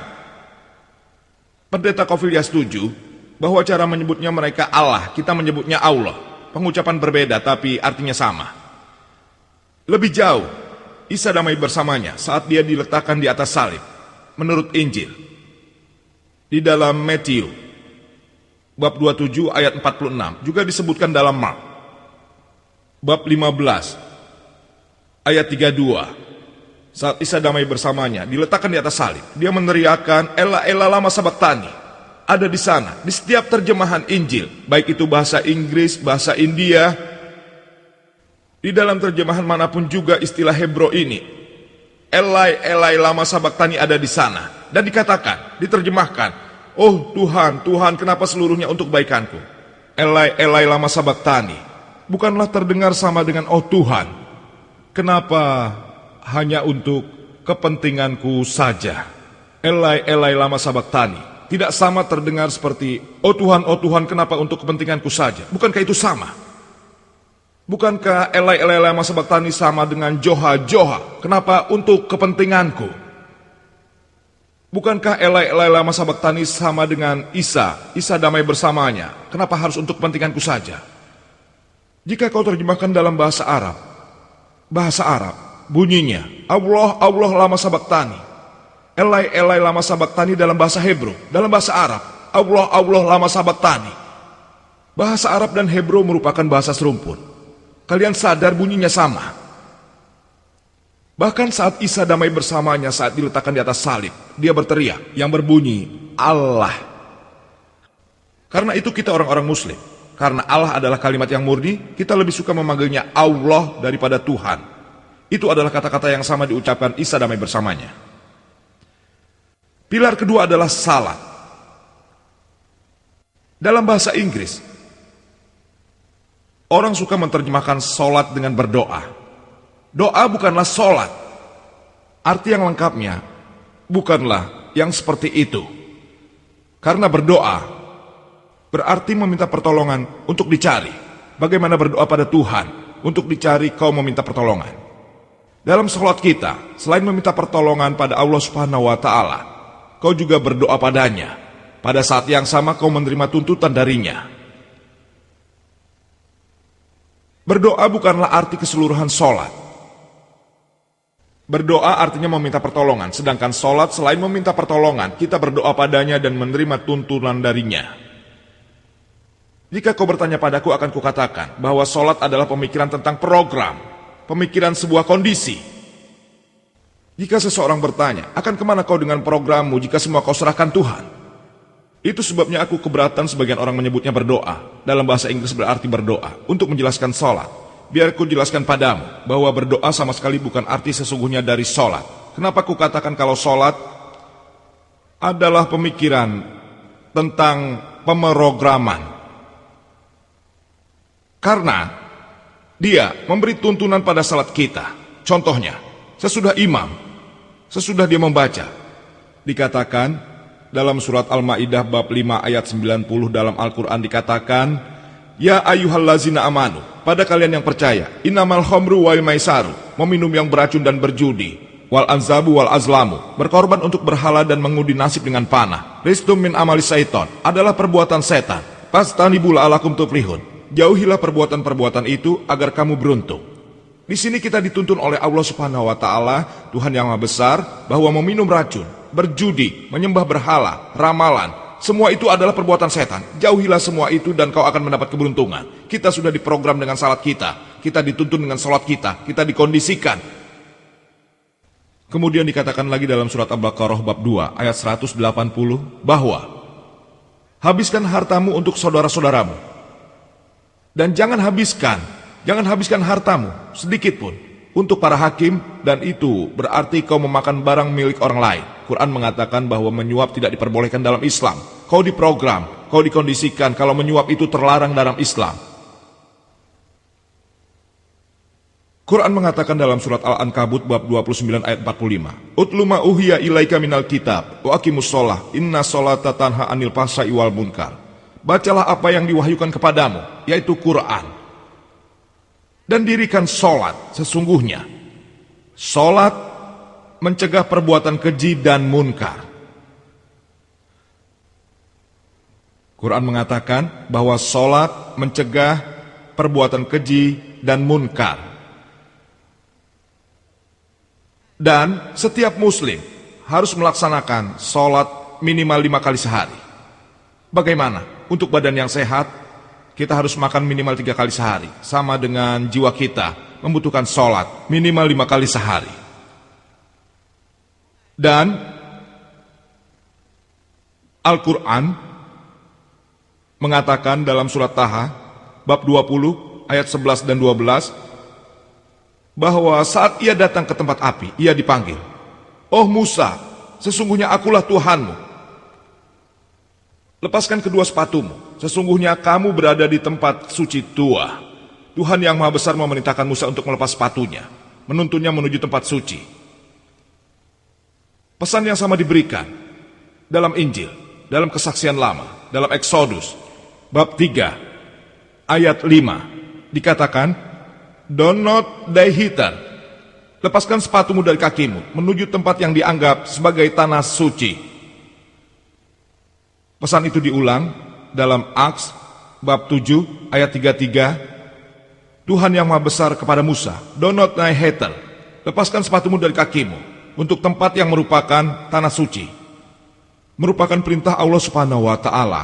Pendeta Kopilia setuju bahwa cara menyebutnya mereka Allah, kita menyebutnya Allah. Pengucapan berbeda tapi artinya sama. Lebih jauh, Isa damai bersamanya saat dia diletakkan di atas salib. Menurut Injil, di dalam Matthew bab 27 ayat 46 juga disebutkan dalam Mark. bab 15, ayat 32. Saat Isa damai bersamanya, diletakkan di atas salib, dia meneriakkan, Ela Ela lama sabachthani. Ada di sana, di setiap terjemahan Injil, baik itu bahasa Inggris, bahasa India, di dalam terjemahan manapun juga istilah Hebro ini, Elai Elai lama sabachthani ada di sana. Dan dikatakan, diterjemahkan, oh Tuhan, Tuhan, kenapa seluruhnya untuk kebaikanku? Elai Elai lama sabachthani bukanlah terdengar sama dengan oh Tuhan, kenapa hanya untuk kepentinganku saja? Elai Elai lama sabachthani tidak sama terdengar seperti oh Tuhan, kenapa untuk kepentinganku saja? Bukankah itu sama? Bukankah Elai Elai lama sabachthani sama dengan Joha Joha, kenapa untuk kepentinganku? Bukankah Elai Elai lama sabachthani sama dengan Isa damai bersamanya, kenapa harus untuk kepentinganku saja? Jika kau terjemahkan dalam bahasa Arab bunyinya Allah Allah lama sabachthani. Elai Elai lama sabachthani dalam bahasa Hebro, dalam bahasa Arab Allah Allah lama sabachthani. Bahasa Arab dan Hebro merupakan bahasa serumpun. Kalian sadar bunyinya sama. Bahkan saat Isa damai bersamanya saat diletakkan di atas salib, dia berteriak yang berbunyi Allah. Karena itu kita orang-orang Muslim, karena Allah adalah kalimat yang murni, kita lebih suka memanggilnya Allah daripada Tuhan. Itu adalah kata-kata yang sama diucapkan Isa damai bersamanya. Pilar kedua adalah salat. Dalam bahasa Inggris, orang suka menerjemahkan solat dengan berdoa. Doa bukanlah solat. Arti yang lengkapnya bukanlah yang seperti itu. Karena berdoa berarti meminta pertolongan untuk dicari. Bagaimana berdoa pada Tuhan untuk dicari kau meminta pertolongan. Dalam solat kita, selain meminta pertolongan pada Allah Subhanahu wa Ta'ala, kau juga berdoa padanya. Pada saat yang sama kau menerima tuntutan darinya. Berdoa bukanlah arti keseluruhan solat. Berdoa artinya meminta pertolongan, sedangkan solat selain meminta pertolongan, kita berdoa padanya dan menerima tuntunan darinya. Jika kau bertanya padaku, akan kukatakan bahwa solat adalah pemikiran tentang program, pemikiran sebuah kondisi. Jika seseorang bertanya, akan kemana kau dengan programmu jika semua kau serahkan Tuhan? Itu sebabnya aku keberatan sebagian orang menyebutnya berdoa. Dalam bahasa Inggris berarti berdoa, untuk menjelaskan solat. Biar ku jelaskan padamu, bahwa berdoa sama sekali bukan arti sesungguhnya dari solat. Kenapa ku katakan kalau solat adalah pemikiran tentang pemrograman? Karena dia memberi tuntunan pada salat kita. Contohnya, sesudah imam, sesudah dia membaca, dikatakan dalam surat Al-Ma'idah bab 5 ayat 90 dalam Al-Quran dikatakan, Ya ayyuhallazina amanu, pada kalian yang percaya, innamal khamru wal maisaru, meminum yang beracun dan berjudi, wal anzabu wal azlamu, berkorban untuk berhala dan mengundi nasib dengan panah, rizqum min amali syaiton, adalah perbuatan setan, fastanibul alakum tuflihun, jauhilah perbuatan-perbuatan itu agar kamu beruntung. Di sini kita dituntun oleh Allah Subhanahu wa Ta'ala, Tuhan yang Maha Besar, bahwa meminum racun, berjudi, menyembah berhala, ramalan, semua itu adalah perbuatan setan. Jauhilah semua itu dan kau akan mendapat keberuntungan. Kita sudah diprogram dengan salat kita. Kita dituntun dengan salat kita. Kita dikondisikan. Kemudian dikatakan lagi dalam surat Al-Baqarah bab 2 ayat 180 bahwa habiskan hartamu untuk saudara-saudaramu. Dan jangan habiskan hartamu sedikit pun untuk para hakim, dan itu berarti kau memakan barang milik orang lain. Quran mengatakan bahwa menyuap tidak diperbolehkan dalam Islam. Kau diprogram, kau dikondisikan kalau menyuap itu terlarang dalam Islam. Quran mengatakan dalam surat Al-Ankabut bab 29 ayat 45, Utlu ma uhiya ilaika minal kitab wa aqimus shalah inna sholata tanha anil fahsya'i wal munkar. Bacalah apa yang diwahyukan kepadamu, yaitu Quran, dan dirikan sholat. Sesungguhnya sholat mencegah perbuatan keji dan munkar. Quran mengatakan bahwa sholat mencegah perbuatan keji dan munkar. Dan setiap muslim harus melaksanakan sholat minimal 5 kali sehari. Bagaimana untuk badan yang sehat? Kita harus makan minimal 3 kali sehari. Sama dengan jiwa kita membutuhkan sholat minimal 5 kali sehari. Dan Al-Quran mengatakan dalam surat Taha bab 20 ayat 11 dan 12 bahwa saat ia datang ke tempat api, ia dipanggil, "Oh Musa, sesungguhnya akulah Tuhanmu. Lepaskan kedua sepatumu, sesungguhnya kamu berada di tempat suci tua." Tuhan yang Maha Besar memerintahkan Musa untuk melepas sepatunya, menuntunnya menuju tempat suci. Pesan yang sama diberikan dalam Injil, dalam Kesaksian Lama, dalam Exodus bab 3 ayat 5 dikatakan, "Do not die hither." Lepaskan sepatumu dari kakimu menuju tempat yang dianggap sebagai tanah suci. Pesan itu diulang dalam Acts bab 7 ayat 33. Tuhan yang Maha Besar kepada Musa, "Do not die hither." Lepaskan sepatumu dari kakimu untuk tempat yang merupakan tanah suci. Merupakan perintah Allah Subhanahu wa taala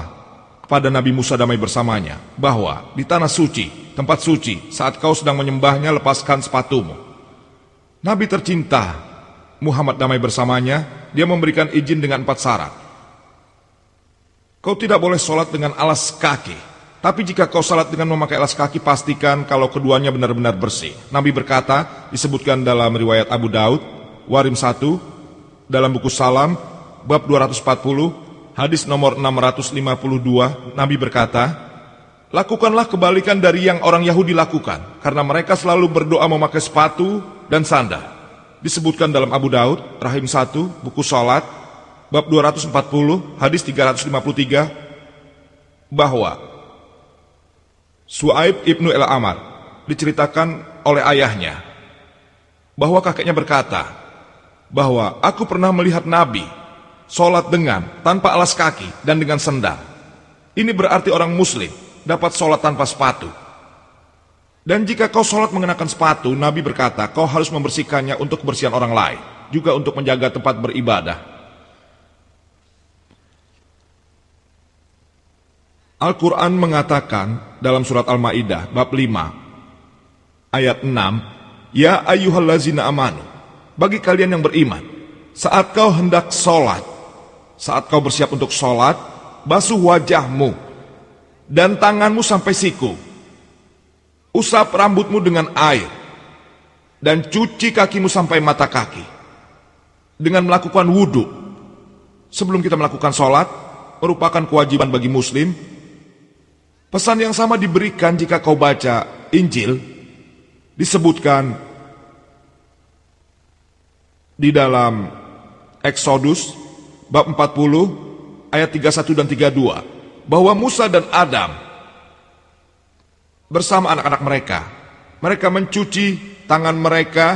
pada Nabi Musa damai bersamanya, bahwa di tanah suci, tempat suci, saat kau sedang menyembahnya, lepaskan sepatumu. Nabi tercinta Muhammad damai bersamanya, dia memberikan izin dengan 4 syarat. Kau tidak boleh sholat dengan alas kaki, tapi jika kau sholat dengan memakai alas kaki, pastikan kalau keduanya benar-benar bersih. Nabi berkata, disebutkan dalam riwayat Abu Daud, Warim 1, dalam buku Salam, bab 240, hadis nomor 652, Nabi berkata, "Lakukanlah kebalikan dari yang orang Yahudi lakukan, karena mereka selalu berdoa memakai sepatu dan sandal." Disebutkan dalam Abu Daud, Rahim 1, buku Salat, bab 240, hadis 353, bahwa Su'aib ibnu El-Amar diceritakan oleh ayahnya, bahwa kakeknya berkata, bahwa aku pernah melihat Nabi sholat dengan tanpa alas kaki dan dengan sendal. Ini berarti orang muslim dapat sholat tanpa sepatu. Dan jika kau sholat mengenakan sepatu, Nabi berkata, kau harus membersihkannya untuk kebersihan orang lain, juga untuk menjaga tempat beribadah. Al-Quran mengatakan dalam surat Al-Ma'idah bab 5 ayat 6, "Ya ayyuhallazina amanu," bagi kalian yang beriman, saat kau hendak sholat, saat kau bersiap untuk sholat, basuh wajahmu dan tanganmu sampai siku, usap rambutmu dengan air, dan cuci kakimu sampai mata kaki, dengan melakukan wudhu. Sebelum kita melakukan sholat, merupakan kewajiban bagi muslim. Pesan yang sama diberikan jika kau baca Injil, disebutkan di dalam Exodus bab 40 ayat 31 dan 32, bahwa Musa dan Adam bersama anak-anak mereka mencuci tangan mereka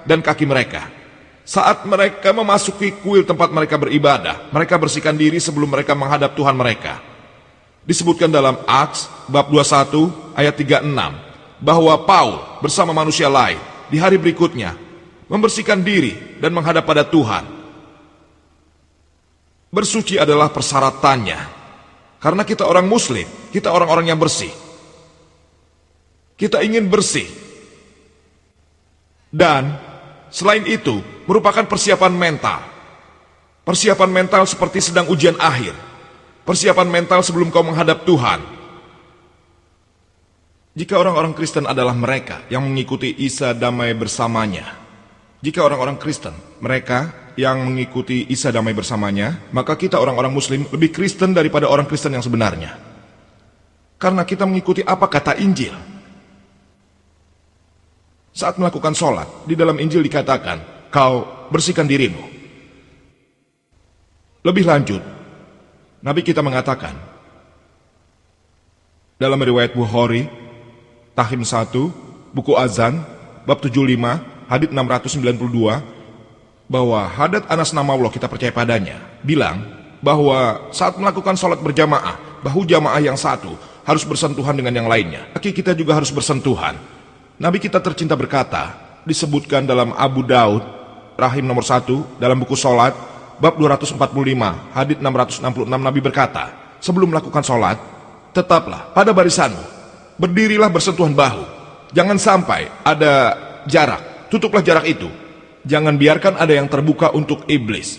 dan kaki mereka. Saat mereka memasuki kuil tempat mereka beribadah, mereka bersihkan diri sebelum mereka menghadap Tuhan mereka. Disebutkan dalam Acts bab 21 ayat 36, bahwa Paul bersama manusia lain di hari berikutnya membersihkan diri dan menghadap pada Tuhan. Bersuci adalah persyaratannya, karena kita orang muslim, kita orang-orang yang bersih. Kita ingin bersih. Dan selain itu, merupakan persiapan mental. Persiapan mental seperti sedang ujian akhir. Persiapan mental sebelum kau menghadap Tuhan. Jika orang-orang Kristen adalah mereka yang mengikuti Isa damai bersamanya, jika orang-orang Kristen, mereka yang mengikuti Isa damai bersamanya, maka kita orang-orang muslim lebih Kristen daripada orang Kristen yang sebenarnya. Karena kita mengikuti apa kata Injil. Saat melakukan sholat, di dalam Injil dikatakan, kau bersihkan dirimu. Lebih lanjut, Nabi kita mengatakan, dalam riwayat Bukhari, Tahim 1, buku Azan, bab 75, hadits 692, bahwa Hadrat Anas Namawlah, kita percaya padanya, bilang bahwa saat melakukan sholat berjamaah, bahu jamaah yang satu harus bersentuhan dengan yang lainnya. Kaki kita juga harus bersentuhan. Nabi kita tercinta berkata, disebutkan dalam Abu Daud, Rahim nomor 1, dalam buku sholat, bab 245, hadits 666, Nabi berkata, sebelum melakukan sholat, tetaplah pada barisanmu, berdirilah bersentuhan bahu, jangan sampai ada jarak, tutuplah jarak itu, jangan biarkan ada yang terbuka untuk iblis.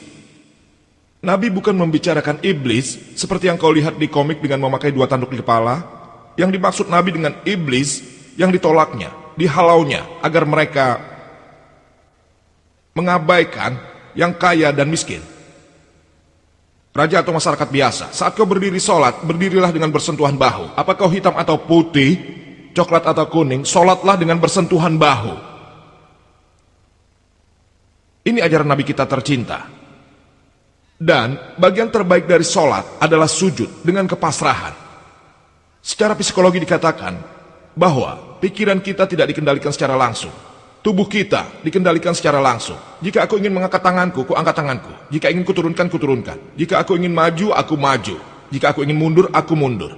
Nabi bukan membicarakan iblis seperti yang kau lihat di komik dengan memakai 2 tanduk di kepala. Yang dimaksud Nabi dengan iblis yang ditolaknya, dihalaunya, agar mereka mengabaikan yang kaya dan miskin, raja atau masyarakat biasa. Saat kau berdiri sholat, berdirilah dengan bersentuhan bahu. Apa kau hitam atau putih, coklat atau kuning, sholatlah dengan bersentuhan bahu. Ini ajaran Nabi kita tercinta. Dan bagian terbaik dari sholat adalah sujud dengan kepasrahan. Secara psikologi dikatakan bahwa pikiran kita tidak dikendalikan secara langsung. Tubuh kita dikendalikan secara langsung. Jika aku ingin mengangkat tanganku, ku angkat tanganku. Jika ingin kuturunkan, kuturunkan. Jika aku ingin maju, aku maju. Jika aku ingin mundur, aku mundur.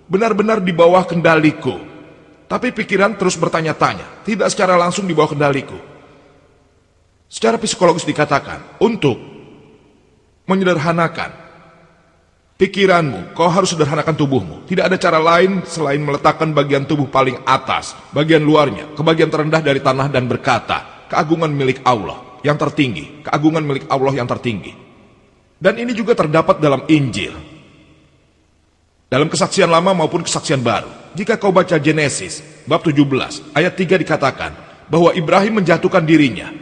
Benar-benar di bawah kendaliku. Tapi pikiran terus bertanya-tanya, tidak secara langsung di bawah kendaliku. Secara psikologis dikatakan, untuk menyederhanakan pikiranmu, kau harus sederhanakan tubuhmu. Tidak ada cara lain selain meletakkan bagian tubuh paling atas, bagian luarnya, ke bagian terendah dari tanah dan berkata, keagungan milik Allah yang tertinggi, keagungan milik Allah yang tertinggi. Dan ini juga terdapat dalam Injil, dalam kesaksian lama maupun kesaksian baru. Jika kau baca Genesis, bab 17, ayat 3 dikatakan, bahwa Ibrahim menjatuhkan dirinya.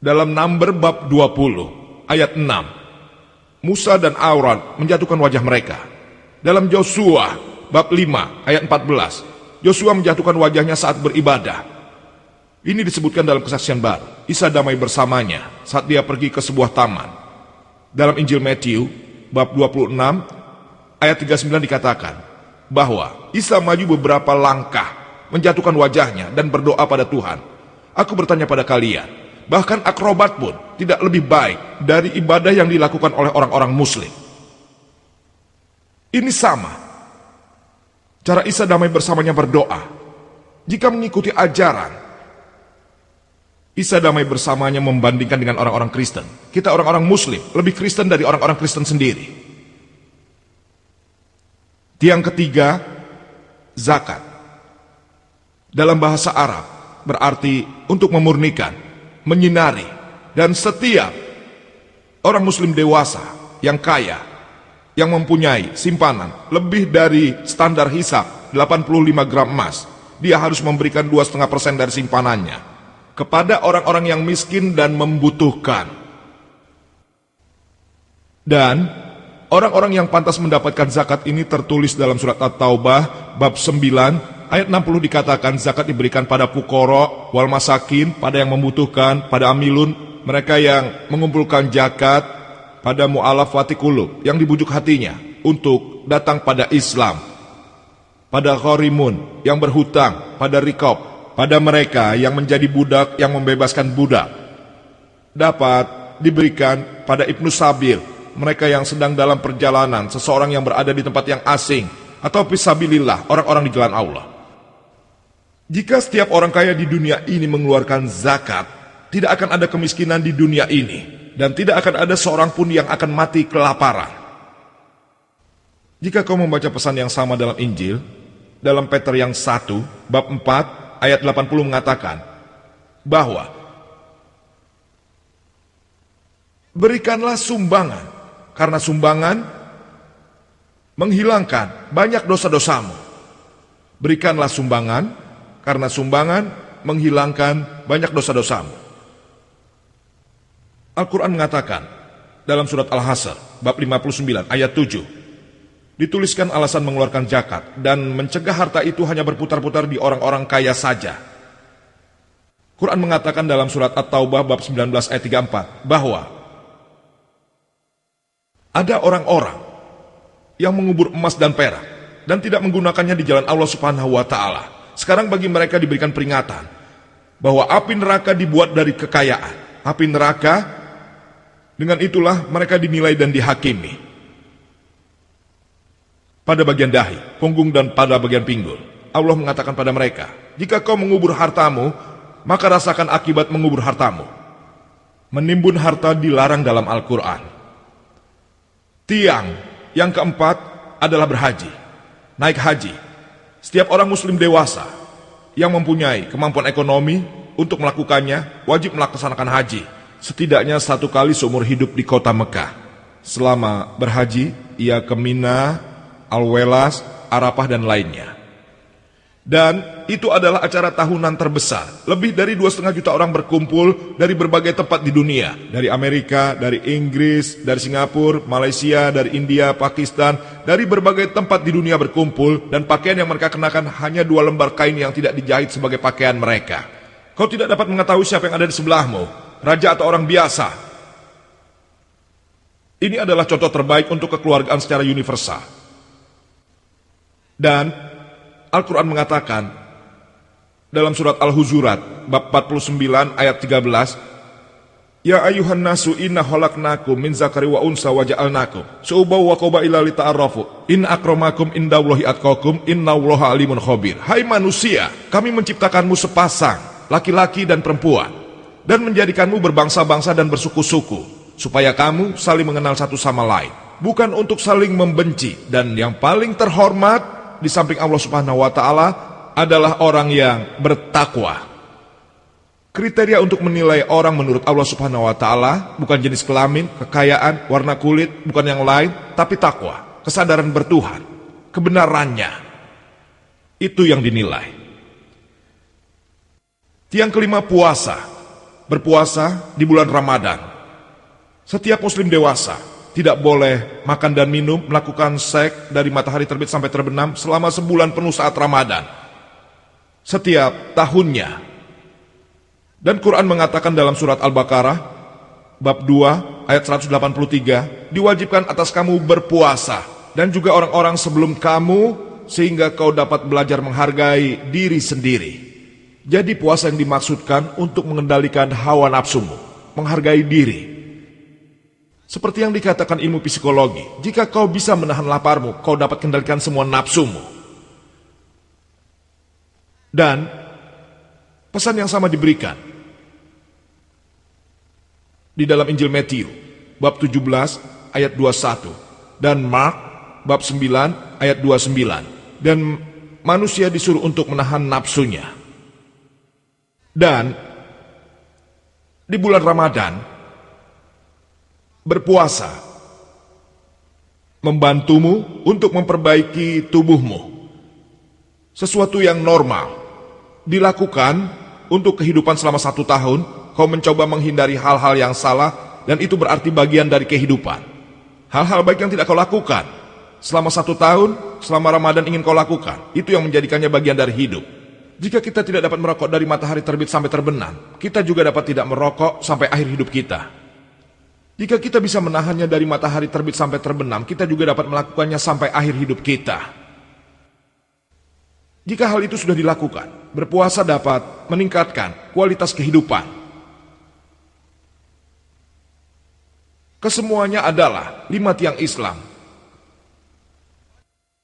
Dalam Number bab 20, ayat 6, Musa dan Aaron menjatuhkan wajah mereka. Dalam Yosua bab 5 ayat 14, Yosua menjatuhkan wajahnya saat beribadah. Ini disebutkan dalam kesaksian baru. Isa damai bersamanya saat dia pergi ke sebuah taman. Dalam Injil Matthew bab 26 ayat 39 dikatakan bahwa Isa maju beberapa langkah, menjatuhkan wajahnya dan berdoa pada Tuhan. Aku bertanya pada kalian, bahkan akrobat pun tidak lebih baik dari ibadah yang dilakukan oleh orang-orang muslim. Ini sama cara Isa damai bersamanya berdoa. Jika mengikuti ajaran Isa damai bersamanya membandingkan dengan orang-orang Kristen, kita orang-orang muslim lebih Kristen dari orang-orang Kristen sendiri. Tiang ketiga, zakat. Dalam bahasa Arab berarti untuk memurnikan, menyinari, dan setiap orang muslim dewasa yang kaya, yang mempunyai simpanan lebih dari standar hisab 85 gram emas, dia harus memberikan 2,5% dari simpanannya kepada orang-orang yang miskin dan membutuhkan. Dan orang-orang yang pantas mendapatkan zakat ini tertulis dalam surat At-Taubah bab 9 ayat 60 dikatakan zakat diberikan pada fukara wal masakin, pada yang membutuhkan, pada amilun, mereka yang mengumpulkan zakat, pada mu'alafati qulub, yang dibujuk hatinya untuk datang pada Islam, pada gharimun, yang berhutang, pada rikob, pada mereka yang menjadi budak, yang membebaskan budak. Dapat diberikan pada ibnu sabil, mereka yang sedang dalam perjalanan, seseorang yang berada di tempat yang asing, atau fisabilillah, orang-orang di jalan Allah. Jika setiap orang kaya di dunia ini mengeluarkan zakat, tidak akan ada kemiskinan di dunia ini, dan tidak akan ada seorang pun yang akan mati kelaparan. Jika kau membaca pesan yang sama dalam Injil, dalam Peter yang 1, bab 4, ayat 80 mengatakan, bahwa berikanlah sumbangan, karena sumbangan menghilangkan banyak dosa-dosamu. Berikanlah sumbangan, karena sumbangan menghilangkan banyak dosa-dosamu. Al-Quran mengatakan dalam surat Al-Hasr bab 59 ayat 7, dituliskan alasan mengeluarkan zakat dan mencegah harta itu hanya berputar-putar di orang-orang kaya saja. Quran mengatakan dalam surat At-Taubah bab 19 ayat 34 bahwa ada orang-orang yang mengubur emas dan perak dan tidak menggunakannya di jalan Allah Subhanahu wa Ta'ala. Sekarang bagi mereka diberikan peringatan bahwa api neraka dibuat dari kekayaan. Api neraka, dengan itulah mereka dinilai dan dihakimi. Pada bagian dahi, punggung, dan pada bagian pinggul, Allah mengatakan pada mereka, jika kau mengubur hartamu, maka rasakan akibat mengubur hartamu. Menimbun harta dilarang dalam Al-Quran. Tiang yang keempat adalah berhaji, naik haji. Setiap orang muslim dewasa yang mempunyai kemampuan ekonomi untuk melakukannya wajib melaksanakan haji setidaknya 1 kali seumur hidup di kota Mekah. Selama berhaji, ia ke Mina, Al-Welas, Arafah dan lainnya. Dan itu adalah acara tahunan terbesar. Lebih dari 2,5 juta orang berkumpul dari berbagai tempat di dunia. Dari Amerika, dari Inggris, dari Singapura, Malaysia, dari India, Pakistan. Dari berbagai tempat di dunia berkumpul. Dan pakaian yang mereka kenakan hanya 2 lembar kain yang tidak dijahit sebagai pakaian mereka. Kau tidak dapat mengetahui siapa yang ada di sebelahmu, raja atau orang biasa. Ini adalah contoh terbaik untuk kekeluargaan secara universal. Dan Al-Quran mengatakan dalam surat Al-Hujurat bab 49 ayat 13, Ya ayuhan nasu inna khalaqnakum min zakari wa unsa wa ja'alnakum syu'uban wa qabaila lita'arafu in akramakum indallahi atqakum innallaha alimun khabir. Hai manusia, kami menciptakanmu sepasang, laki-laki dan perempuan, dan menjadikanmu berbangsa-bangsa dan bersuku-suku, supaya kamu saling mengenal satu sama lain, bukan untuk saling membenci. Dan yang paling terhormat di samping Allah Subhanahu wa Ta'ala adalah orang yang bertakwa. Kriteria untuk menilai orang menurut Allah Subhanahu wa Ta'ala bukan jenis kelamin, kekayaan, warna kulit, bukan yang lain, tapi takwa, kesadaran bertuhan, kebenarannya. Itu yang dinilai. Yang kelima, puasa. Berpuasa di bulan Ramadan. Setiap muslim dewasa tidak boleh makan dan minum, melakukan seks dari matahari terbit sampai terbenam selama sebulan penuh saat Ramadan. Setiap tahunnya. Dan Quran mengatakan dalam surat Al-Baqarah, bab 2, ayat 183, diwajibkan atas kamu berpuasa, dan juga orang-orang sebelum kamu, sehingga kau dapat belajar menghargai diri sendiri. Jadi puasa yang dimaksudkan untuk mengendalikan hawa nafsumu, menghargai diri. Seperti yang dikatakan ilmu psikologi, jika kau bisa menahan laparmu, kau dapat kendalikan semua nafsumu. Dan pesan yang sama diberikan di dalam Injil Matius, bab 17, ayat 21, dan Mark, bab 9, ayat 29. Dan manusia disuruh untuk menahan nafsunya. Dan di bulan Ramadan, berpuasa membantumu untuk memperbaiki tubuhmu. Sesuatu yang normal dilakukan untuk kehidupan selama 1 tahun. Kau mencoba menghindari hal-hal yang salah, dan itu berarti bagian dari kehidupan. Hal-hal baik yang tidak kau lakukan selama 1 tahun, selama Ramadan ingin kau lakukan, itu yang menjadikannya bagian dari hidup. Jika kita tidak dapat merokok dari matahari terbit sampai terbenam, kita juga dapat tidak merokok sampai akhir hidup kita. Jika kita bisa menahannya dari matahari terbit sampai terbenam, kita juga dapat melakukannya sampai akhir hidup kita. Jika hal itu sudah dilakukan, berpuasa dapat meningkatkan kualitas kehidupan. Kesemuanya adalah 5 tiang Islam.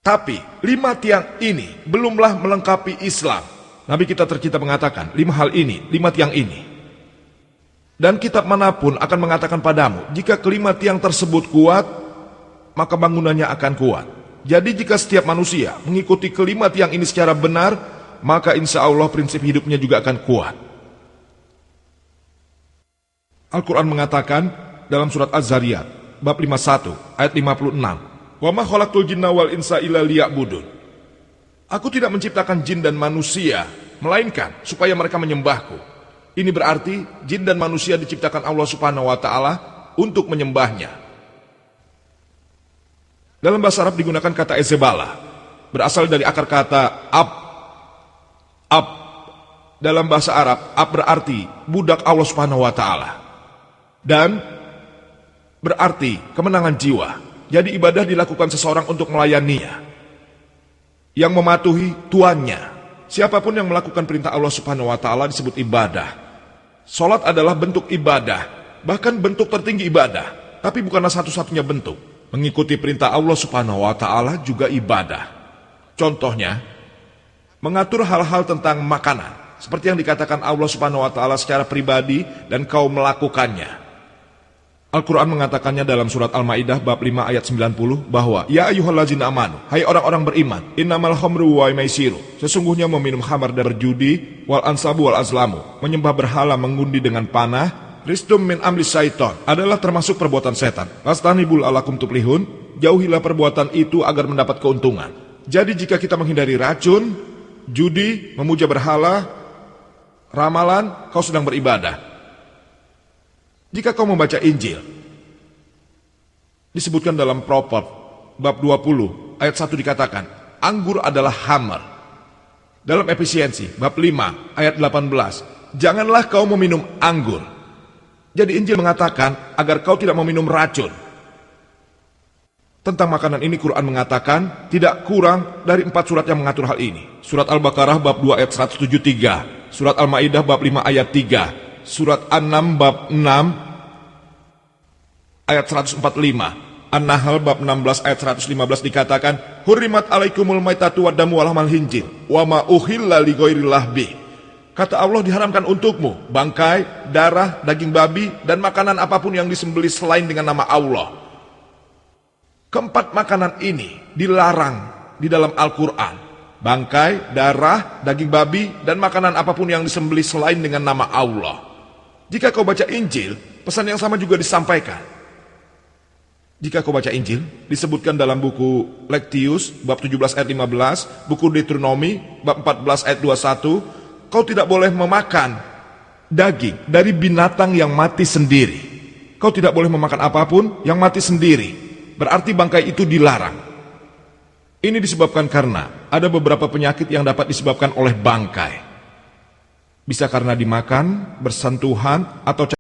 Tapi 5 tiang ini belumlah melengkapi Islam. Nabi kita tercinta mengatakan 5 hal ini, 5 tiang ini. Dan kitab manapun akan mengatakan padamu, jika kelima tiang tersebut kuat, maka bangunannya akan kuat. Jadi jika setiap manusia mengikuti kelima tiang ini secara benar, maka insya Allah prinsip hidupnya juga akan kuat. Al-Quran mengatakan dalam surat Az-Zariyat, bab 51, ayat 56, Wa ma khalaqtul jinna wal insa illa liya'budun. Aku tidak menciptakan jin dan manusia, melainkan supaya mereka menyembahku. Ini berarti jin dan manusia diciptakan Allah Subhanahu wa Ta'ala untuk menyembahnya. Dalam bahasa Arab digunakan kata ezebala, berasal dari akar kata ab. Dalam bahasa Arab, ab berarti budak Allah Subhanahu wa Ta'ala, dan berarti kemenangan jiwa. Jadi ibadah dilakukan seseorang untuk melayaninya, yang mematuhi tuannya. Siapapun yang melakukan perintah Allah Subhanahu wa Ta'ala disebut ibadah. Salat adalah bentuk ibadah, bahkan bentuk tertinggi ibadah, tapi bukanlah satu-satunya bentuk. Mengikuti perintah Allah Subhanahu wa Ta'ala juga ibadah. Contohnya, mengatur hal-hal tentang makanan, seperti yang dikatakan Allah Subhanahu wa Ta'ala secara pribadi dan kau melakukannya. Al-Quran mengatakannya dalam surat Al-Ma'idah bab 5 ayat 90 bahwa Ya ayyuhallazina amanu, hai orang-orang beriman, innamal khamru wa maisiru, sesungguhnya meminum khamar dan berjudi, wal ansabu wal azlamu, menyembah berhala mengundi dengan panah, ristum min amri syaiton, adalah termasuk perbuatan setan. Fastanibul alakum tuplihun, jauhilah perbuatan itu agar mendapat keuntungan. Jadi jika kita menghindari racun, judi, memuja berhala, ramalan, kau sedang beribadah. Jika kau membaca Injil, disebutkan dalam Proverb bab 20 ayat 1 dikatakan, anggur adalah hammer. Dalam Efisiensi bab 5 ayat 18, janganlah kau meminum anggur. Jadi Injil mengatakan agar kau tidak meminum racun. Tentang makanan ini Quran mengatakan tidak kurang dari 4 surat yang mengatur hal ini. Surat Al-Baqarah bab 2 ayat 173, surat Al-Ma'idah bab 5 ayat 3, surat An-Nam bab 6 ayat 145, An-Nahl bab 16 ayat 115 dikatakan, Hurrimat alaikumul maitatu wa damu wal khinzir wa ma uhilla li ghairillah bih. Kata Allah, diharamkan untukmu bangkai, darah, daging babi dan makanan apapun yang disembelih selain dengan nama Allah. Keempat makanan ini dilarang di dalam Al-Quran. Bangkai, darah, daging babi dan makanan apapun yang disembelih selain dengan nama Allah. Jika kau baca Injil, pesan yang sama juga disampaikan. Jika kau baca Injil, disebutkan dalam buku Lektius, bab 17 ayat 15, buku Deuteronomi, bab 14 ayat 21, kau tidak boleh memakan daging dari binatang yang mati sendiri. Kau tidak boleh memakan apapun yang mati sendiri. Berarti bangkai itu dilarang. Ini disebabkan karena ada beberapa penyakit yang dapat disebabkan oleh bangkai. Bisa karena dimakan, bersentuhan, atau